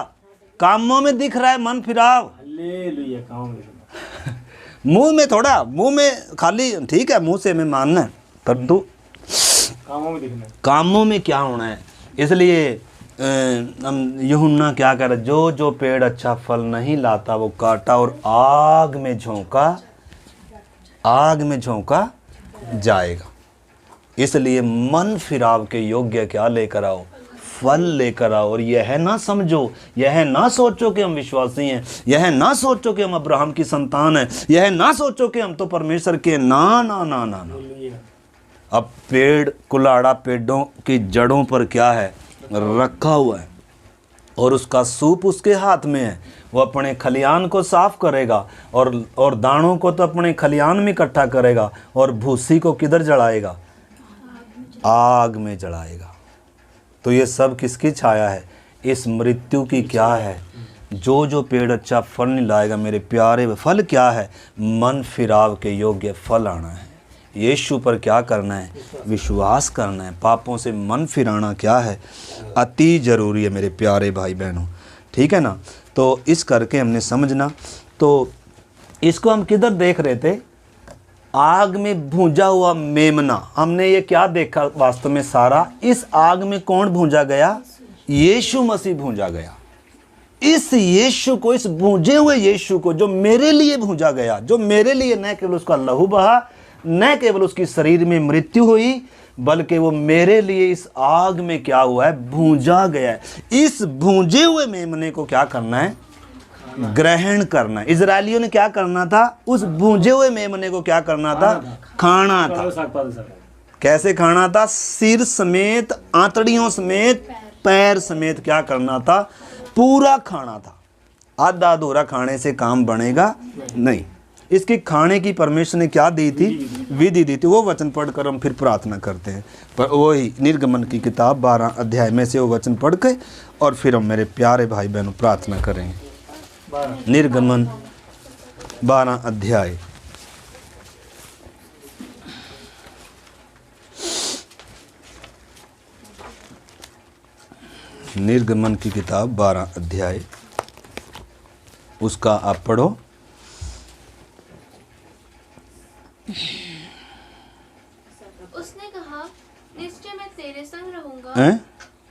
Speaker 1: कामों में दिख रहा है मन फिराव।
Speaker 3: हालेलुया। काम में
Speaker 1: मुंह में थोड़ा, मुंह में खाली ठीक है, मुंह से हमें मानना है, पर तू
Speaker 3: कामों में दिखना है।
Speaker 1: कामों में क्या होना है? इसलिए यूहन्ना क्या कह रहा है? जो जो पेड़ अच्छा फल नहीं लाता वो काटा और आग में झोंका जाएगा। इसलिए मन फिराव के योग्य क्या लेकर आओ? फल लेकर आओ। और यह ना समझो, यह ना सोचो कि हम विश्वासी हैं, यह ना सोचो कि हम अब्राहम की संतान हैं, यह ना सोचो कि हम तो परमेश्वर के, ना ना ना ना ना। अब पेड़, कुल्हाड़ा पेड़ों की जड़ों पर क्या है? रखा हुआ है, और उसका सूप उसके हाथ में है। वो अपने खलियान को साफ करेगा, और दानों को तो अपने खलियान में इकट्ठा करेगा, और भूसी को किधर जलाएगा? आग में जलाएगा। तो ये सब किसकी छाया है? इस मृत्यु की क्या है? जो जो पेड़ अच्छा फल नहीं लाएगा मेरे प्यारे, फल क्या है? मन फिराव के योग्य फल आना है। यीशु पर क्या करना है, विश्वास करना है। पापों से मन फिराना क्या है, अति ज़रूरी है मेरे प्यारे भाई बहनों, ठीक है ना। तो इस करके हमने समझना। तो इसको हम किधर देख रहे थे, आग में भूंजा हुआ मेमना। हमने ये क्या देखा वास्तव में, सारा इस आग में कौन भूंजा गया, यीशु मसीह भूंजा गया। इस यीशु को, इस भूंजे हुए यीशु को जो मेरे लिए भूंजा गया, जो मेरे लिए न केवल उसका लहू बहा, न केवल उसकी शरीर में मृत्यु हुई, बल्कि वो मेरे लिए इस आग में क्या हुआ है, भूंजा गया है। इस भूंजे हुए मेमने को क्या करना है, ग्रहण करना है। इजरायलियों ने क्या करना था, उस भूंजे हुए मेमने को क्या करना था, खाना था। कैसे खाना था, सिर समेत, आंतड़ियों समेत, पैर समेत क्या करना था, पूरा खाना था। आधा अधूरा खाने से काम बनेगा नहीं। इसकी खाने की परमेश्वर ने क्या दी थी, विधि दी थी। वो वचन पढ़कर हम फिर प्रार्थना करते हैं। पर वही निर्गमन की किताब 12 अध्याय में से वो वचन पढ़ के और फिर हम मेरे प्यारे भाई बहनों प्रार्थना करेंगे। निर्गमन 12 अध्याय, निर्गमन की किताब 12 अध्याय, उसका आप पढ़ो।
Speaker 4: उसने कहा, निश्चय मैं तेरे संग रहूंगा।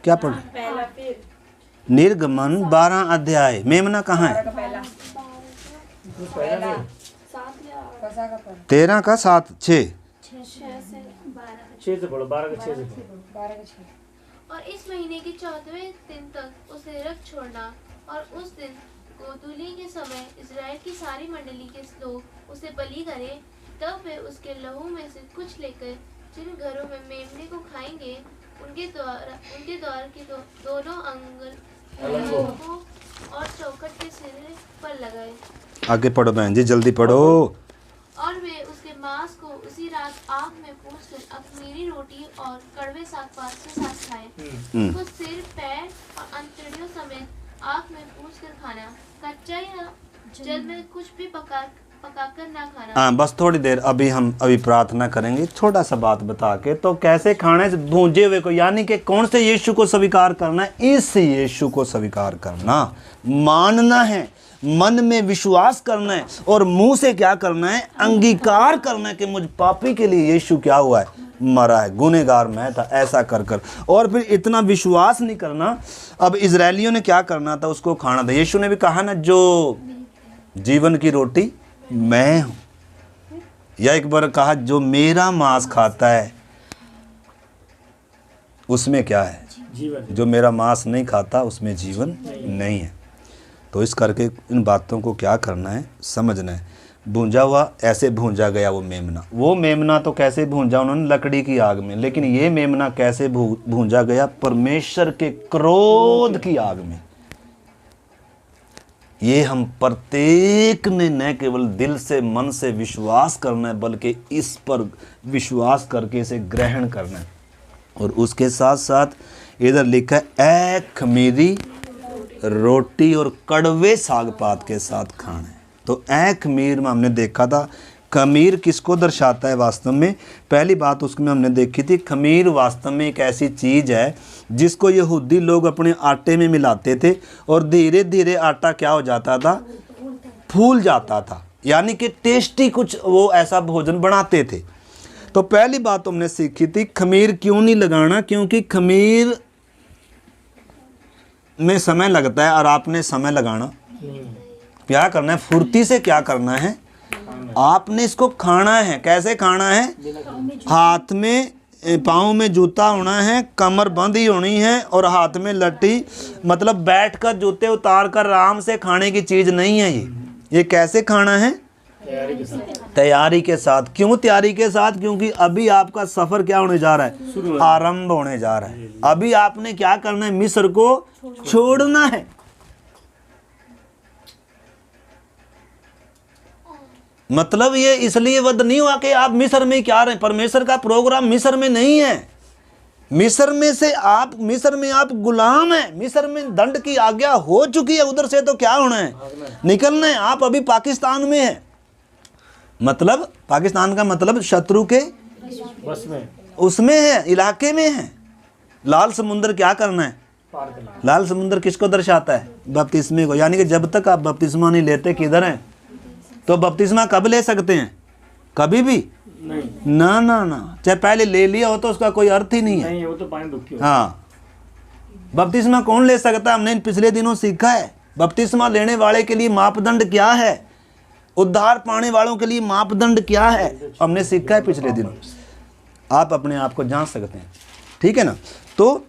Speaker 1: क्या पढ़ो, निर्गमन 12 अध्याय, मेमना कहाँ है, 13 का 7 6
Speaker 3: 6 से पढ़ो, 12 का 6 से पढ़ो।
Speaker 4: और इस महीने के 14वें दिन तक उसे रख छोड़ना, और उस दिन गोधूली के समय इजराइल की सारी मंडली के लोग उसे बलि करें। तब वे उसके लहू में से कुछ लेकर जिन घरों में मेमने को खाएंगे, उनके द्वार के दोनों अंगों और चौखट के सिरे पर लगाए।
Speaker 1: आगे पढ़ो बहन जी, जल्दी पढ़ो।
Speaker 4: और वे उसके मांस को उसी रात आग में पूछकर अख़मीरी रोटी और कड़वे साग-पात के साथ खाएं। उसको सिर, पैर और अंतड़ियों समेत आग में पूछकर खाना, कच्चा या जल में कुछ भी पकाकर ना खाना।
Speaker 1: हाँ, बस थोड़ी देर हम प्रार्थना करेंगे, छोटा सा बात बता के। तो कैसे खाना है, भूंजे हुए को, यानी कि कौन से यीशु को स्वीकार करना है, इस यीशु को स्वीकार करना, मानना है, मन में विश्वास करना है और मुंह से क्या करना है, अंगीकार करना है कि मुझ पापी के लिए यीशु क्या हुआ है, मरा है, गुनहगार मैं था, ऐसा कर कर। और फिर इतना विश्वास नहीं करना। अब इजरायलियों ने क्या करना था, उसको खाना था। यीशु ने भी कहा ना, जो जीवन की रोटी मैं हूं, या एक बार कहा, जो मेरा मांस खाता है उसमें क्या है जीवन, जो मेरा मांस नहीं खाता उसमें जीवन नहीं है। तो इस करके इन बातों को क्या करना है, समझना है। भूंजा हुआ, ऐसे भूंजा गया वो मेमना। वो मेमना तो कैसे भूंजा उन्होंने, लकड़ी की आग में, लेकिन ये मेमना कैसे भूंजा गया, परमेश्वर के क्रोध की आग में। ये हम प्रत्येक ने न केवल दिल से, मन से विश्वास करना है, बल्कि इस पर विश्वास करके इसे ग्रहण करना है। और उसके साथ साथ इधर लिखा है, खमीरी रोटी और कड़वे साग पात के साथ खाना है। तो खमीर में हमने देखा था, खमीर किसको दर्शाता है वास्तव में। पहली बात उसमें हमने देखी थी, खमीर वास्तव में एक ऐसी चीज़ है जिसको यहूदी लोग अपने आटे में मिलाते थे और धीरे धीरे आटा क्या हो जाता था, फूल जाता था, यानी कि टेस्टी कुछ वो ऐसा भोजन बनाते थे। तो पहली बात हमने सीखी थी, खमीर क्यों नहीं लगाना, क्योंकि खमीर में समय लगता है और आपने समय लगाना, क्या करना है, फुर्ती से क्या करना है, आपने इसको खाना है। कैसे खाना है, हाथ में, पाँव में जूता होना है, कमर बंधी होनी है और हाथ में लट्ठी, मतलब बैठकर जूते उतार कर आराम से खाने की चीज़ नहीं है ये कैसे खाना है, तैयारी के साथ। क्यों तैयारी के साथ, क्योंकि अभी आपका सफ़र क्या होने जा रहा है, आरंभ होने जा रहा है। अभी आपने क्या करना है, मिस्र को छोड़ना है। मतलब ये इसलिए वध नहीं हुआ कि आप मिस्र में क्या रहे, परमेश्वर का प्रोग्राम मिस्र में नहीं है। मिस्र में आप गुलाम हैं, मिस्र में दंड की आज्ञा हो चुकी है, उधर से तो क्या होना है, निकलना है। आप अभी पाकिस्तान में हैं, मतलब पाकिस्तान का मतलब शत्रु के
Speaker 3: बस में
Speaker 1: उसमें है, इलाके में है। लाल समुंदर क्या करना है?
Speaker 3: पार करना।
Speaker 1: लाल समुंदर किसको दर्शाता है? बपतिस्मे को। यानी कि जब तक आप बपतिस्मा नहीं लेते किधर हैं? तो बपतिस्मा कब ले सकते हैं? कभी भी
Speaker 3: नहीं
Speaker 1: ना ना ना, चाहे पहले ले लिया हो तो उसका कोई अर्थ ही नहीं है।
Speaker 3: नहीं, वो तो पानी डुबकी हो।
Speaker 1: हाँ, बपतिस्मा कौन ले सकता है? हमने इन पिछले दिनों सीखा है। बपतिस्मा लेने वाले के लिए मापदंड क्या है, उद्धार पाने वालों के लिए मापदंड क्या है, हमने सीखा है पिछले दिनों। आप अपने आप को जान सकते हैं, ठीक है ना। तो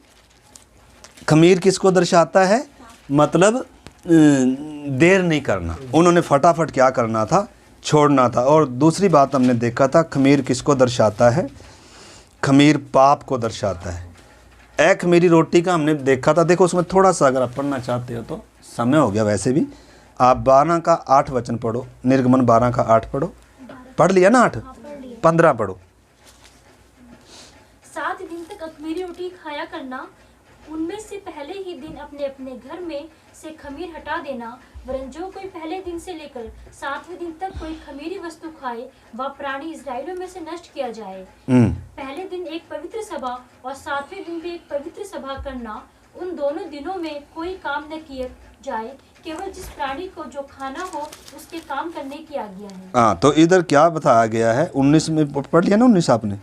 Speaker 1: खमीर किसको दर्शाता है? मतलब देर नहीं करना। उन्होंने फटाफट क्या करना था? छोड़ना था। और दूसरी बात हमने देखा था, खमीर किसको दर्शाता है? खमीर पाप को दर्शाता है। ए खमीरी रोटी का हमने देखा था। देखो उसमें थोड़ा सा अगर आप पढ़ना चाहते हो तो समय हो गया वैसे भी। आप 12 का 8 वचन पढ़ो, निर्गमन 12 का 8 पढ़ो। पढ़ लिया ना 8? 15 पढ़ो।
Speaker 2: 7 दिन तक अख़मीरी रोटी खाया करना, उनमें से पहले ही दिन अपने अपने घर में से खमीर हटा देना। वरन जो कोई पहले दिन से लेकर 7वें दिन तक कोई खमीरी वस्तु खाए, वह प्राणी इस्राएलियों में से नष्ट किया जाए। पहले दिन एक पवित्र सभा और 7वें दिन भी एक पवित्र सभा करना। उन दोनों दिनों में कोई काम न किया जाए, केवल जिस प्राणी को जो खाना हो उसके काम करने की आज्ञा है।
Speaker 1: हाँ, तो इधर क्या बताया गया है? 19 में पढ़ लिया ना 19 आपने?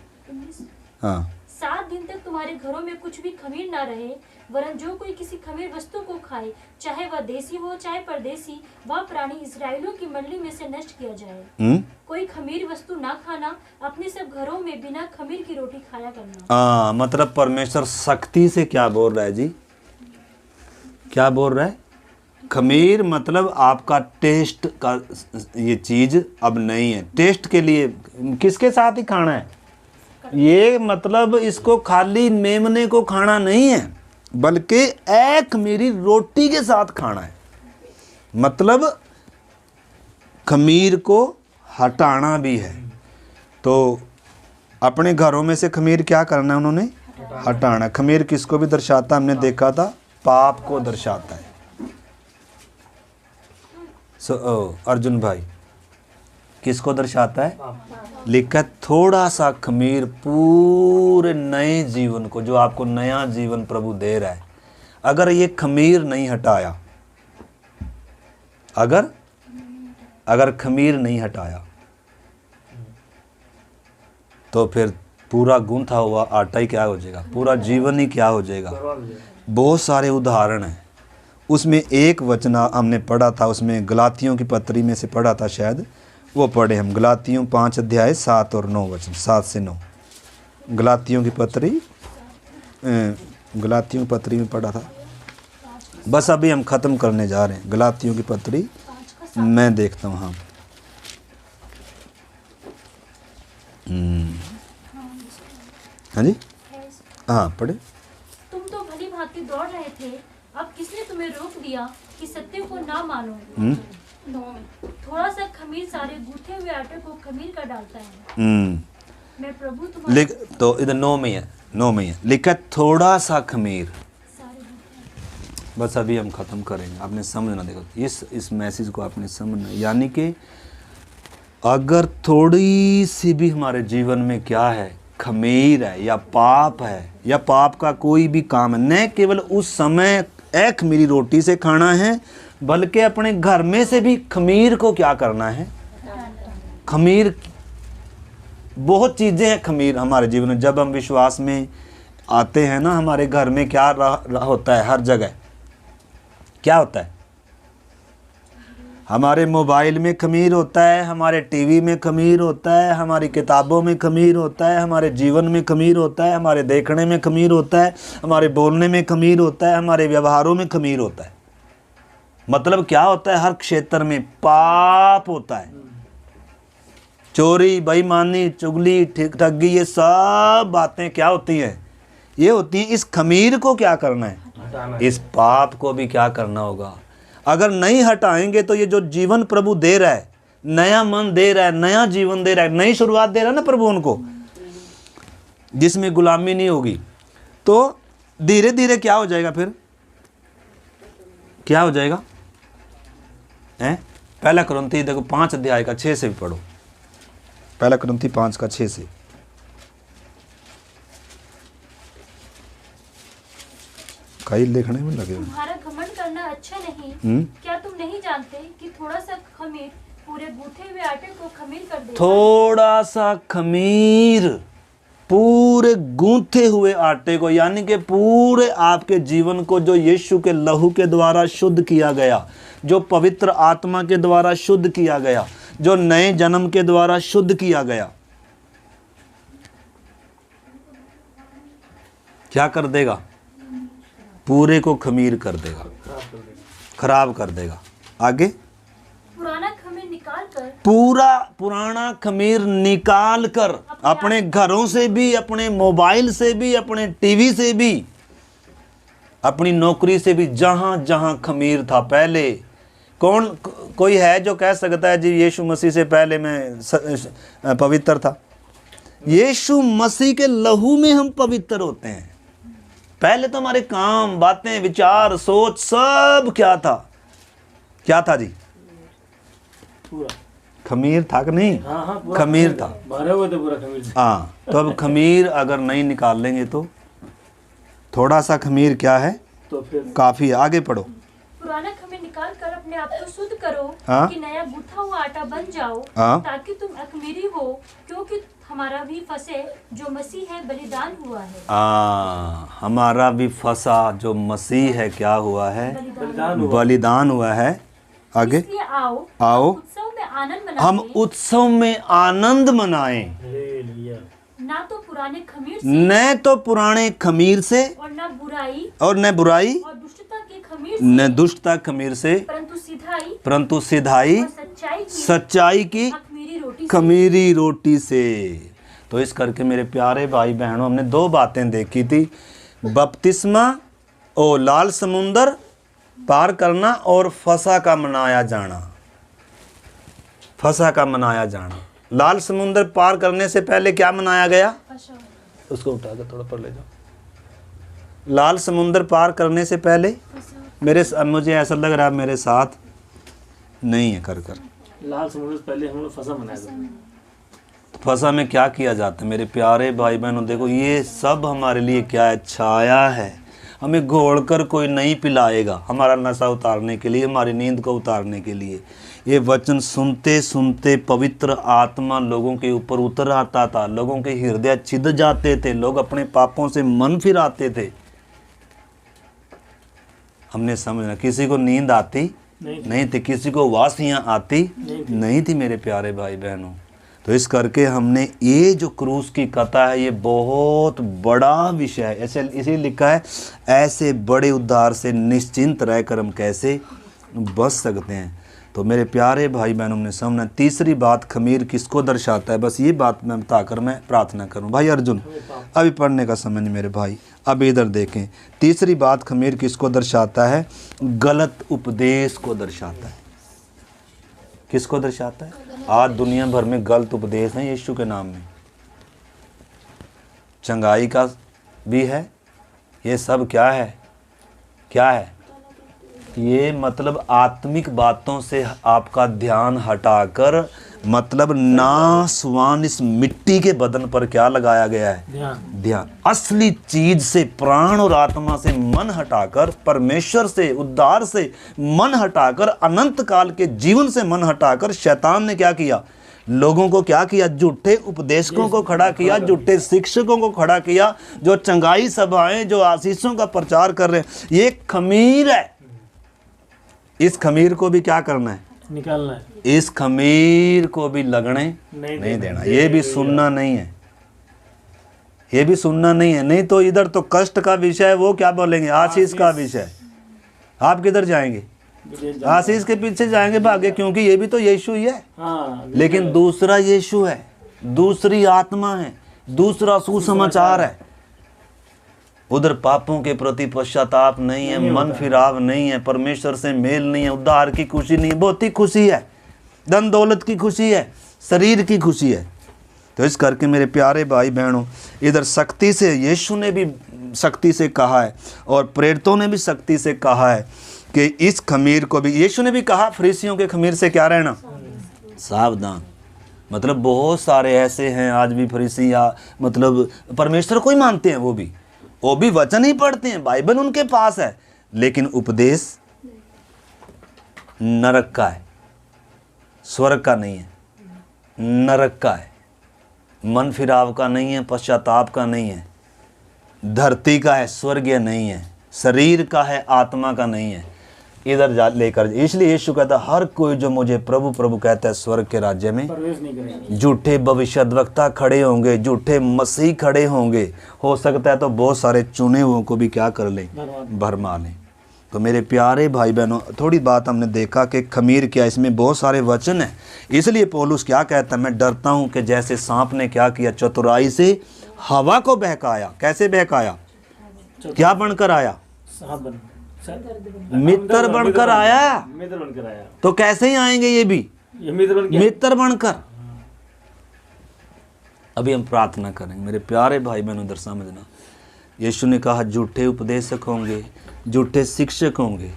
Speaker 1: हाँ।
Speaker 2: 7 दिन तक तुम्हारे घरों में कुछ भी खमीर ना रहे, वरन जो कोई किसी खमीर वस्तु को खाए, चाहे वह देसी हो चाहे परदेसी, वह प्राणी इस्राएलियों की मंडली में से नष्ट किया जाए। कोई खमीर वस्तु ना खाना, अपने सब घरों में बिना खमीर की रोटी खाया करना।
Speaker 1: हाँ, मतलब परमेश्वर सख्ती से क्या बोल रहा है जी? क्या बोल रहा है? खमीर मतलब आपका टेस्ट का ये चीज़ अब नहीं है। टेस्ट के लिए किसके साथ ही खाना है? ये मतलब इसको खाली मेमने को खाना नहीं है, बल्कि एक मेरी रोटी के साथ खाना है। मतलब खमीर को हटाना भी है। तो अपने घरों में से खमीर क्या करना है? उन्होंने हटाना। खमीर किसको भी दर्शाता, हमने देखा था, पाप को दर्शाता है। अर्जुन भाई, किसको दर्शाता है? लिखा थोड़ा सा खमीर पूरे नए जीवन को, जो आपको नया जीवन प्रभु दे रहा है, अगर ये खमीर नहीं हटाया, अगर खमीर नहीं हटाया तो फिर पूरा गूंथा हुआ आटा ही क्या हो जाएगा? पूरा जीवन ही क्या हो जाएगा? बहुत सारे उदाहरण हैं। उसमें एक वचन हमने पढ़ा था, उसमें गलातियों की पत्री में से पढ़ा था शायद, वो पढ़े हम। गलातियों 5 अध्याय 7 और 9 वचन, 7 से 9। गलातियों की पत्री में पढ़ा था। बस अभी हम ख़त्म करने जा रहे हैं। गलातियों की पत्री मैं देखता हूँ। हाँ, हाँ जी, हाँ पढ़े।
Speaker 2: तुम तो भली भांति दौड़ रहे थे, अब किसने तुम्हें रोक दिया कि सत्य को ना मानो? थोड़ा सा खमीर सारे गूथे हुए आटे को खमीर कर डालता है। मैं प्रभु तुम्हारे
Speaker 1: तो इधर 9 में है लिखा थोड़ा सा खमीर। बस अभी हम ख़त्म करेंगे, आपने समझना। देखो इस मैसेज को आपने समझना, यानी कि अगर थोड़ी सी भी हमारे जीवन में क्या है, खमीर है या पाप है या पाप का कोई भी काम है, न केवल उस समय एक मेरी रोटी से खाना है, बल्कि अपने घर में से भी खमीर को क्या करना है? खमीर, बहुत चीज़ें हैं खमीर हमारे जीवन में। जब हम विश्वास में आते हैं ना, हमारे घर में क्या होता है? हर जगह क्या होता है? हमारे मोबाइल में खमीर होता है, हमारे टीवी में खमीर होता है, हमारी किताबों में खमीर होता है, हमारे जीवन में खमीर होता है, हमारे देखने में खमीर होता है, हमारे बोलने में खमीर होता है, हमारे व्यवहारों में खमीर होता है। मतलब क्या होता है? हर क्षेत्र में पाप होता है। चोरी, बेईमानी, चुगली, ठगी, ये सब बातें क्या होती हैं? ये होती हैं। इस खमीर को क्या करना है? इस पाप को भी क्या करना होगा? अगर नहीं हटाएंगे तो ये जो जीवन प्रभु दे रहा है, नया मन दे रहा है, नया जीवन दे रहा है, नई शुरुआत दे रहा है ना प्रभु उनको, जिसमें गुलामी नहीं होगी, तो धीरे धीरे क्या हो जाएगा? फिर क्या हो जाएगा? पहला कुरिन्थी देखो 5 अध्याय का 6 से भी पढ़ो। पहला कुरिन्थी 5:6 से। कई लिखने में लगे।
Speaker 2: तुम्हारा घमंड करना अच्छा नहीं। क्या तुम नहीं जानते कि थोड़ा सा खमीर पूरे गूंथे हुए आटे को खमीर कर देगा?
Speaker 1: थोड़ा सा खमीर पूरे गूंथे हुए आटे को, यानी कि पूरे आपके जीवन को जो यीशु के लहू के द्वारा शुद्ध किया गया, जो पवित्र आत्मा के द्वारा शुद्ध किया गया, जो नए जन्म के द्वारा शुद्ध किया गया, क्या कर देगा? पूरे को खमीर कर देगा, खराब कर देगा। आगे,
Speaker 2: पुराना खमीर निकाल कर,
Speaker 1: पूरा पुराना खमीर निकाल कर, अपने घरों से भी, अपने मोबाइल से भी, अपने टीवी से भी, अपनी नौकरी से भी, जहां जहां खमीर था पहले। कोई है जो कह सकता है जी यीशु मसीह से पहले मैं पवित्र था? यीशु मसीह के लहू में हम पवित्र होते हैं। पहले तो हमारे काम, बातें, विचार, सोच सब क्या था? क्या था जी?
Speaker 3: पूरा
Speaker 1: खमीर था कि नहीं?
Speaker 3: हाँ, पूरा
Speaker 1: खमीर था,
Speaker 3: भरे हुए थे पूरा खमीर।
Speaker 1: हाँ। तो अब खमीर अगर नहीं निकाल लेंगे तो थोड़ा सा खमीर क्या है
Speaker 3: तो फिर
Speaker 1: काफी है। आगे पढ़ो।
Speaker 2: पुराना खमीर निकाल कर अपने आप को शुद्ध करो,
Speaker 1: हाँ?
Speaker 2: कि नया गूंथा हुआ आटा बन जाओ,
Speaker 1: हाँ?
Speaker 2: ताकि तुम अखमीरी हो, क्योंकि हमारा भी फंसे जो मसीह है बलिदान हुआ है।
Speaker 1: हमारा भी फंसा जो मसीह है क्या हुआ है? बलिदान हुआ है। आगे,
Speaker 2: इसलिए आओ उत्सव में आनंद मनाएं।
Speaker 1: हम उत्सव में आनंद मनाएं,
Speaker 2: ना तो पुराने खमीर से,
Speaker 1: न तो पुराने खमीर से,
Speaker 2: और न बुराई
Speaker 1: और
Speaker 2: और दुष्टता के खमीर से,
Speaker 1: न दुष्टता खमीर से, परंतु सिधाई
Speaker 2: और
Speaker 1: सच्चाई की खमीरी रोटी से। तो इस करके मेरे प्यारे भाई बहनों, हमने दो बातें देखी थी, बपतिस्मा और लाल समुंदर पार करना और फसा का मनाया जाना। फसा का मनाया जाना। लाल समुंदर पार करने से पहले क्या मनाया गया? उसको उठा के थोड़ा पर ले जाओ। लाल समुंदर पार करने से पहले मुझे ऐसा लग रहा है मेरे साथ नहीं है कर
Speaker 3: लाल समुद्र से पहले हम लोग फसा मनाया था।
Speaker 1: फसा में क्या किया जाता है मेरे प्यारे भाई बहनों? देखो ये सब हमारे लिए क्या है? छाया है। हमें घोलकर कोई नहीं पिलाएगा हमारा नशा उतारने के लिए, हमारी नींद को उतारने के लिए। ये वचन सुनते सुनते पवित्र आत्मा लोगों के ऊपर उतर आता था, लोगों के हृदय छिद जाते थे, लोग अपने पापों से मन फिराते थे। हमने समझना, किसी को नींद आती नहीं थी, किसी को वासियाँ आती नहीं थी मेरे प्यारे भाई बहनों। तो इस करके हमने ये जो क्रूस की कथा है, ये बहुत बड़ा विषय है। ऐसे इसी लिखा है, ऐसे बड़े उद्धार से निश्चिंत रहकर हम कैसे बच सकते हैं। तो मेरे प्यारे भाई बहनों ने समझना, तीसरी बात खमीर किसको दर्शाता है, बस ये बात मैं बताकर मैं प्रार्थना करूं। भाई अर्जुन, अभी पढ़ने का समय नहीं मेरे भाई, अब इधर देखें। तीसरी बात खमीर किसको दर्शाता है? गलत उपदेश को दर्शाता है। किसको दर्शाता है? आज दुनिया भर में गलत उपदेश है यीशु के नाम में, चंगाई का भी है, ये सब क्या है? क्या है ये? मतलब आत्मिक बातों से आपका ध्यान हटाकर, मतलब नासवान इस मिट्टी के बदन पर क्या लगाया गया है? ध्यान। असली चीज से, प्राण और आत्मा से मन हटाकर, परमेश्वर से, उद्धार से मन हटाकर, अनंत काल के जीवन से मन हटाकर शैतान ने क्या किया? लोगों को क्या किया? झूठे उपदेशकों को खड़ा किया, झूठे शिक्षकों को खड़ा किया, जो चंगाई सभाएं, जो आशीषों का प्रचार कर रहे हैं। ये खमीर है, इस खमीर को भी क्या करना है?
Speaker 3: निकालना है।
Speaker 1: इस खमीर को भी लगने नहीं देना। ये भी सुनना नहीं है, ये भी सुनना नहीं है। नहीं तो इधर तो कष्ट का विषय है, वो क्या बोलेंगे? आशीष का विषय। आप किधर जाएंगे? आशीष के पीछे जाएंगे भागे, क्योंकि ये भी तो यीशु ही है। लेकिन दूसरा यीशु है, दूसरी आत्मा है, दूसरा सुसमाचार है। उधर पापों के प्रति पश्चाताप नहीं है, मन फिराव नहीं है, परमेश्वर से मेल नहीं है, उद्धार की खुशी नहीं है। भौतिक खुशी है, धन दौलत की खुशी है, शरीर की खुशी है। तो इस करके मेरे प्यारे भाई बहनों, इधर सख्ती से यीशु ने भी सख्ती से कहा है और प्रेरितों ने भी सख्ती से कहा है कि इस खमीर को भी, यीशु ने भी कहा फरीसियों के खमीर से क्या रहना? सावधान। मतलब बहुत सारे ऐसे हैं आज भी फरीसी, या मतलब परमेश्वर को ही मानते हैं, वो भी वचन ही पढ़ते हैं, बाइबल उनके पास है, लेकिन उपदेश नरक का है, स्वर्ग का नहीं है, नरक का है, मन फिराव का नहीं है, पश्चाताप का नहीं है, धरती का है, स्वर्गीय नहीं है, शरीर का है, आत्मा का नहीं है, इधर जा लेकर। इसलिए यीशु कहता है हर कोई जो मुझे प्रभु प्रभु कहता है स्वर्ग के राज्य में
Speaker 3: प्रवेश नहीं करेंगे।
Speaker 1: झूठे भविष्यद्वक्ता खड़े होंगे, झूठे मसीह खड़े होंगे, हो सकता है तो बहुत सारे चुने हुओं को भी क्या कर लें, भरमा लें। तो मेरे प्यारे भाई बहनों, थोड़ी बात हमने देखा कि खमीर क्या, इसमें बहुत सारे वचन हैं। इसलिए पौलुस क्या कहता है, मैं डरता हूँ कि जैसे सांप ने क्या किया, चतुराई से हवा को बहकाया। कैसे बहकाया, क्या बनकर आया, मित्र बनकर आया।
Speaker 3: मित्र बनकर आया,
Speaker 1: तो कैसे ही आएंगे ये भी,
Speaker 3: ये मित्र
Speaker 1: बनकर। अभी हम प्रार्थना करेंगे। मेरे प्यारे भाई बहनों, इधर समझना, यीशु ने कहा झूठे उपदेशक होंगे, झूठे शिक्षक होंगे।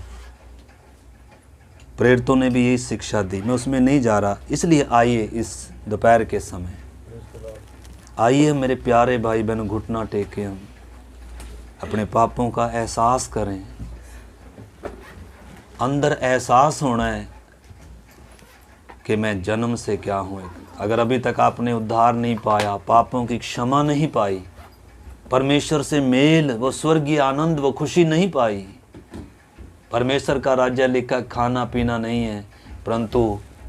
Speaker 1: प्रेरितों ने भी यही शिक्षा दी, मैं उसमें नहीं जा रहा। इसलिए आइए इस दोपहर के समय, आइए मेरे प्यारे भाई बहनों, घुटना टेके हम अपने पापों का एहसास करें। अंदर एहसास होना है कि मैं जन्म से क्या हूँ। अगर अभी तक आपने उद्धार नहीं पाया, पापों की क्षमा नहीं पाई, परमेश्वर से मेल, वो स्वर्गीय आनंद, वो खुशी नहीं पाई, परमेश्वर का राज्य लिखा खाना पीना नहीं है, परंतु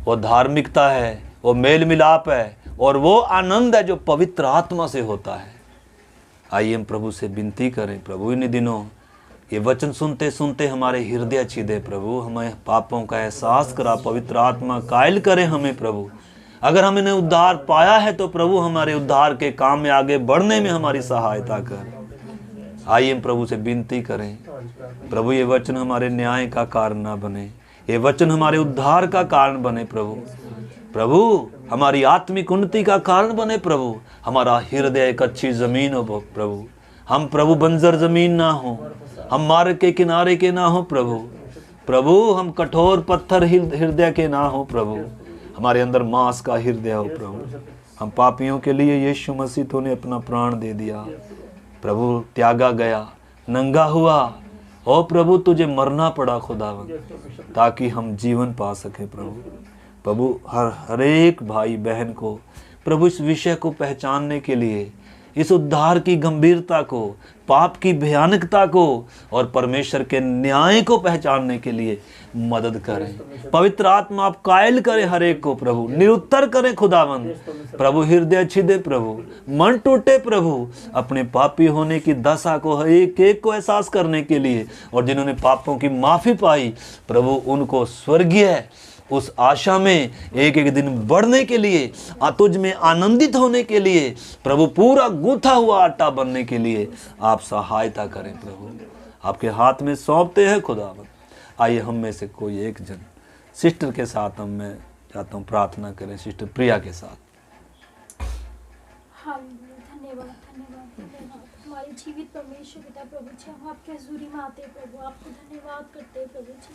Speaker 1: वो धार्मिकता है, वो मेल मिलाप है, और वो आनंद है जो पवित्र आत्मा से होता है। आइए हम प्रभु से विनती करें, प्रभु इन दिनों ये वचन सुनते सुनते हमारे हृदय छिदे प्रभु, हमें पापों का एहसास करा, पवित्र आत्मा कायल करे हमें प्रभु। अगर हमने उद्धार पाया है तो प्रभु हमारे उद्धार के काम में आगे बढ़ने में हमारी सहायता कर। आइए हम प्रभु से विनती करें, प्रभु ये वचन हमारे न्याय का कारण ना बने, ये वचन हमारे उद्धार का कारण बने प्रभु। प्रभु हमारी आत्मिक उन्नति का कारण बने प्रभु। हमारा हृदय एक अच्छी जमीन हो प्रभु, हम प्रभु बंजर जमीन ना हो, हम मार्ग के किनारे के ना हो प्रभु। प्रभु हम कठोर पत्थर हृदय के ना हो प्रभु, हमारे अंदर मांस का हृदय हो प्रभु। हम पापियों के लिए यीशु मसीह तूने अपना प्राण दे दिया प्रभु, त्यागा गया, नंगा हुआ, ओ प्रभु तुझे मरना पड़ा खुदावन, ताकि हम जीवन पा सके प्रभु। प्रभु हर एक भाई बहन को प्रभु इस विषय को पहचानने के लिए, इस उद्धार की गंभीरता को, पाप की भयानकता को और परमेश्वर के न्याय को पहचानने के लिए मदद करें। पवित्र आत्मा आप कायल करें हर एक को प्रभु, निरुत्तर करें खुदावन। प्रभु हृदय छिदे प्रभु, मन टूटे प्रभु, अपने पापी होने की दशा को हर एक एक को एहसास करने के लिए, और जिन्होंने पापों की माफ़ी पाई प्रभु उनको स्वर्गीय उस आशा में एक एक दिन बढ़ने के लिए, तुझ में आनंदित होने के लिए प्रभु, पूरा गूंथा हुआ आटा बनने के लिए आप सहायता करें प्रभु। आपके हाथ में सौंपते हैं खुदावन। आइए हम में से कोई एक जन सिस्टर के साथ, मैं चाहता हूँ प्रार्थना करें सिस्टर प्रिया के साथ।
Speaker 2: धन्यवाद हमारे जीवित परमेश्वर पिता प्रभु जी, हम आपके हजूरी में आते हैं प्रभु, आपको धन्यवाद करते हैं प्रभु जी।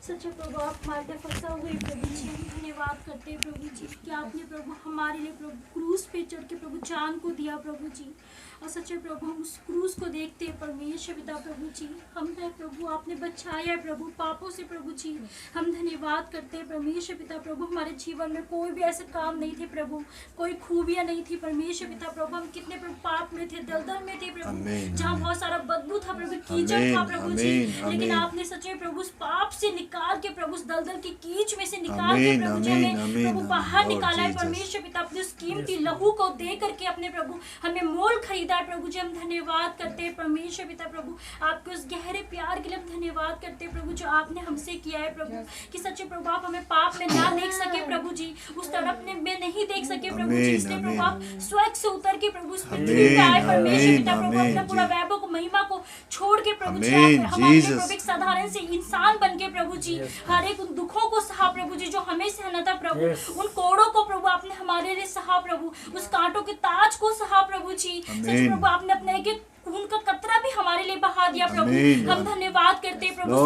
Speaker 2: सच्चे प्रभु आप हमारे लिए फंसा हुए प्रभु जी, हम धन्यवाद करते हैं प्रभु जी कि आपने प्रभु हमारे लिए प्रभु क्रूस पे चढ़ के प्रभु जान को दिया प्रभु जी। और सच्चे प्रभु हम उस क्रूस को देखते हैं परमेश्वर पिता प्रभु जी, हमें प्रभु आपने बचाया है प्रभु पापों से प्रभु जी। हम धन्यवाद करते हैं परमेश्वर पिता प्रभु, हमारे जीवन में कोई भी ऐसे काम नहीं थे प्रभु, कोई खूबियाँ नहीं थी परमेश्वर पिता प्रभु, हम कितने प्रभु पाप में थे, दलदल में थे प्रभु, जहाँ बहुत सारा बदबू था प्रभु, कीचड़ था प्रभु जी, लेकिन आपने सच्चे प्रभु उस पाप से निकाल के प्रभु, उस दलदल की कीच में से निकाल के प्रभु जी हमें प्रभु बाहर निकाला है परमेश्वर पिता, अपने उस कीमती लहू को दे करके अपने प्रभु हमें मोल खरीदा है प्रभु जी। हम धन्यवाद करते हैं परमेश्वर पिता प्रभु, आपके उस गहरे प्यार के लिए हम धन्यवाद करते हैं प्रभु जो आपने हमसे किया है प्रभु, कि सच्चे प्रभु आप हमें पाप में ना देख सके प्रभु जी, उस तड़पने में नहीं देख सके प्रभु जी, इसलिए प्रभु आप स्वर्ग से उतर के प्रभु इस पृथ्वी पे आए परमेश्वर पिता प्रभु, अपना पूरा वैभव को महिमा को छोड़ के प्रभु जी हमारे प्रभु एक साधारण से इंसान बन के प्रभु जी हर एक उन दुखों को सहा प्रभु जी जो हमें सहना था प्रभु, उन कोड़ों को प्रभु आपने हमारे लिए सहा प्रभु, उस कांटों के ताज को सहा प्रभु जी। सच प्रभु आपने अपने एक खून का कतरा भी हमारे लिए बहा दिया प्रभु, हम धन्यवाद करते हैं प्रभु,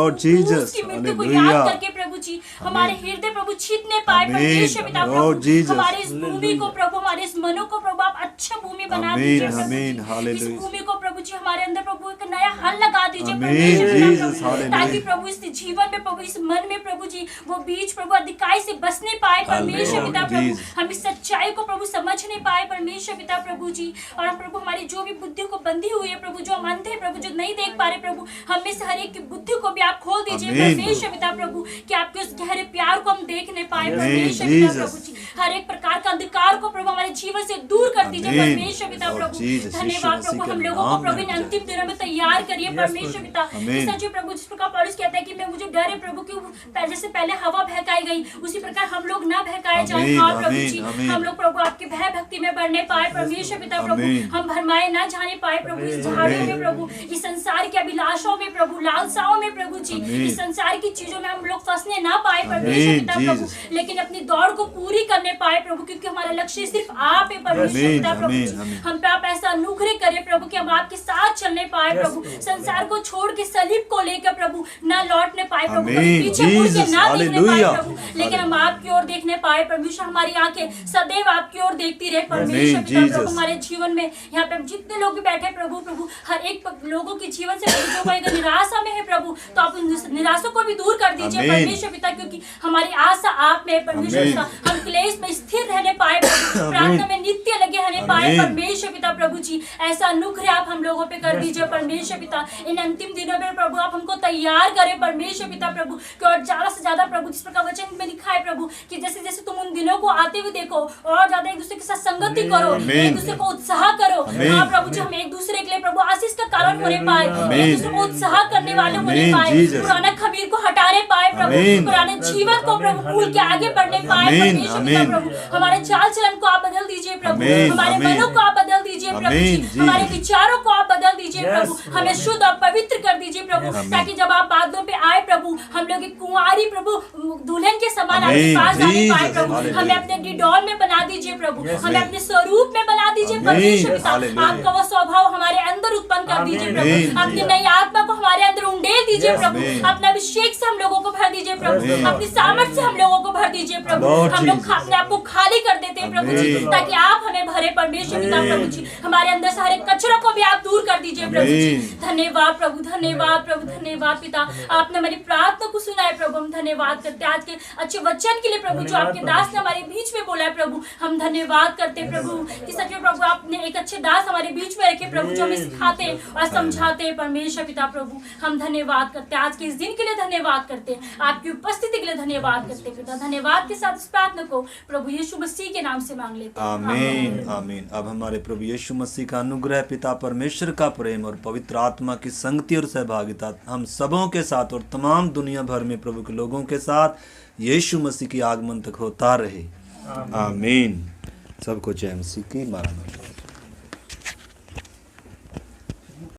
Speaker 2: उसकी मृत्यु को याद करके प्रभु जी हमारे हृदय प्रभु छीनने पाए परमेश्वर पिता प्रभु, हमारे इस भूमि को प्रभु, हमारे इस मनो को प्रभु आप अच्छा भूमि बना दीजिए प्रभु जी। इस भूमि को प्रभु जी हमारे अंदर प्रभु एक नया हल लगा दीजिए परमेश्वर पिता प्रभु, ताकि प्रभु इस जीवन में प्रभु, इस मन में प्रभु जी वो बीज प्रभु अधिकाई से बसने पाए परमेश्वर पिता प्रभु, हम इस सच्चाई को प्रभु समझने पाए परमेश्वर पिता प्रभु जी। और हम प्रभु हमारी जो भी बुद्धि को बंधी हुई है प्रभु, जो हम अंधे प्रभु, जो नहीं देख पा रहे प्रभु, हम में से हर एक की बुद्धि को भी आप खोल दीजिए परमेश्वर पिता प्रभु, कि आपके उस गहरे प्यार को हम देखने पाए परमेश्वर पिता प्रभु जी। हर एक प्रकार का अंधकार को प्रभु हमारे जीवन से दूर कर दीजिए परमेश्वर पिता प्रभु। धन्यवाद प्रभु, हम लोगों को प्रभु इन अंतिम दिनों में तैयार करिए परमेश्वर पिता। सच्चे प्रभु, जिस प्रकार पौलुस कहता है कि मैं मुझे डर है प्रभु कि जैसे पहले हवा बहकाई गई, उसी प्रकार हम लोग ना बहकाए जाए। हाँ प्रभु जी, हम लोग प्रभु आपके भय भक्ति में बढ़ने पाए परमेश्वर पिता प्रभु, हम भरमाए ना जाने पाए प्रभु इस झाड़ियों में प्रभु, इस संसार के अभिलाषों में प्रभु, लालसाओं में प्रभु जी, इस संसार की चीजों में हम लोग फंसने ना पाए परमेश्वर पिता प्रभु, लेकिन अपनी दौड़ को पूरी करने पाए प्रभु, क्योंकि हमारा लक्ष्य सिर्फ आप है परमेश्वर पिता प्रभु जी। हम पे आप ऐसा अनुग्रह करें प्रभु कि हम आपके साथ चलने पाए प्रभु, संसार को छोड़ के सलीब को लेकर प्रभु ना लौटने पाए प्रभु, पीछे मुड़ के ना देखने पाए प्रभु, लेकिन हम आपकी ओर देखने पाए परमेश्वर। हमारी आंखें सदैव आपकी ओर देखती रहे परमेश्वर पिता प्रभु। हमारे जीवन में यहाँ पे जितने लोग भी बैठे प्रभु, हर एक लोगों के जीवन से जो कोई अगर निराशा में है प्रभु, तो आप उन निराशा को भी दूर कर दीजिए परमेश्वर पिता, क्योंकि हमारी आशा आप में परमेश्वर पिता। हम क्लेश में स्थिर रहने पाए प्रभु, प्रार्थना में नित्य लगे रहने पाए परमेश्वर पिता प्रभु जी। ऐसा अनुग्रह आप हम लोगों पे कर दीजिए परमेश्वर पिता। इन अंतिम दिनों में प्रभु आप हमको तैयार करें परमेश्वर पिता प्रभु, कि और ज्यादा से ज्यादा प्रभु, जिस प्रकार वचन में लिखा है प्रभु, कि जैसे जैसे तुम उन दिनों को आते हुए देखो, और ज्यादा एक दूसरे के साथ संगति करो, एक दूसरे को उत्साह करो। हाँ प्रभु जी, हम एक दूसरे के लिए प्रभु आशीष का कारण होने पाए, एक दूसरे को उत्साह करने वाले होने पाए, पुराना खमीर को हटाने पाए प्रभु, पुराने जीवन को प्रभु भूल के आगे बढ़ने पाए परमेश्वर पिता प्रभु। हमारे चाल चलन को आप बदल दीजिए प्रभु, हमारे मनों को आप बदल दीजिए प्रभु जी, हमारे विचारों को आप बदल दीजिए प्रभु, हमें शुद्ध और पवित्र कर दीजिए प्रभु, ताकि जब आप बादलों पे आए प्रभु, हम लोग एक कुंवारी प्रभु दुल्हन के समान आपके पास आने पाए प्रभु। हमें अपने डिडोल में बना दीजिए प्रभु, हमें अपने स्वरूप में बना दीजिए परमेश्वर पिता। आपका वो स्वभाव हमारे अंदर उत्पन्न कर दीजिए प्रभु, अपनी नई आत्मा को हमारे अंदर उंडेल दीजिए प्रभु, अपना अभिषेक से हम लोगों को भर दीजिए प्रभु, अपनी सामर्थ से हम लोगों को भर दीजिए प्रभु। हम लोग अपने आप को खाली कर देते हैं प्रभु जी, ताकि आप हमें भरे परमेश्वर पिता प्रभु जी। हमारे अंदर सारे कचरों को भी आप दूर कर दीजिए प्रभु जी। धन्यवाद प्रभु, धन्यवाद प्रभु, धन्यवाद पिता। आपने हमारी प्रार्थना को सुना है प्रभु, हम धन्यवाद करते हैं आज के अच्छे वचन के लिए प्रभु, जो आपके दास ने हमारे बीच में बोला है प्रभु। हम धन्यवाद करते हैं प्रभु कि सच में प्रभु आपने एक अच्छे दास हमारे बीच में रखे प्रभु, जो हमें सिखाते और समझाते हैं परमेश्वर पिता प्रभु। हम धन्यवाद करते हैं आज के इस दिन के लिए, धन्यवाद करते हैं आपकी उपस्थिति के लिए, धन्यवाद करते हैं पिता। धन्यवाद के साथ इस प्रार्थना को प्रभु यीशु मसीह के नाम से मांग लेते हैं,
Speaker 1: आमीन आमीन। अब हमारे प्रभु यीशु मसीह का अनुग्रह, पिता परमेश्वर का प्रेम और पवित्र आत्मा की संगति और सहभागिता हम सबों के साथ और तमाम दुनिया भर में प्रभु के लोगों के साथ यीशु मसीह की आगमन तक होता रहे, आमीन। सबको जय मसीह की।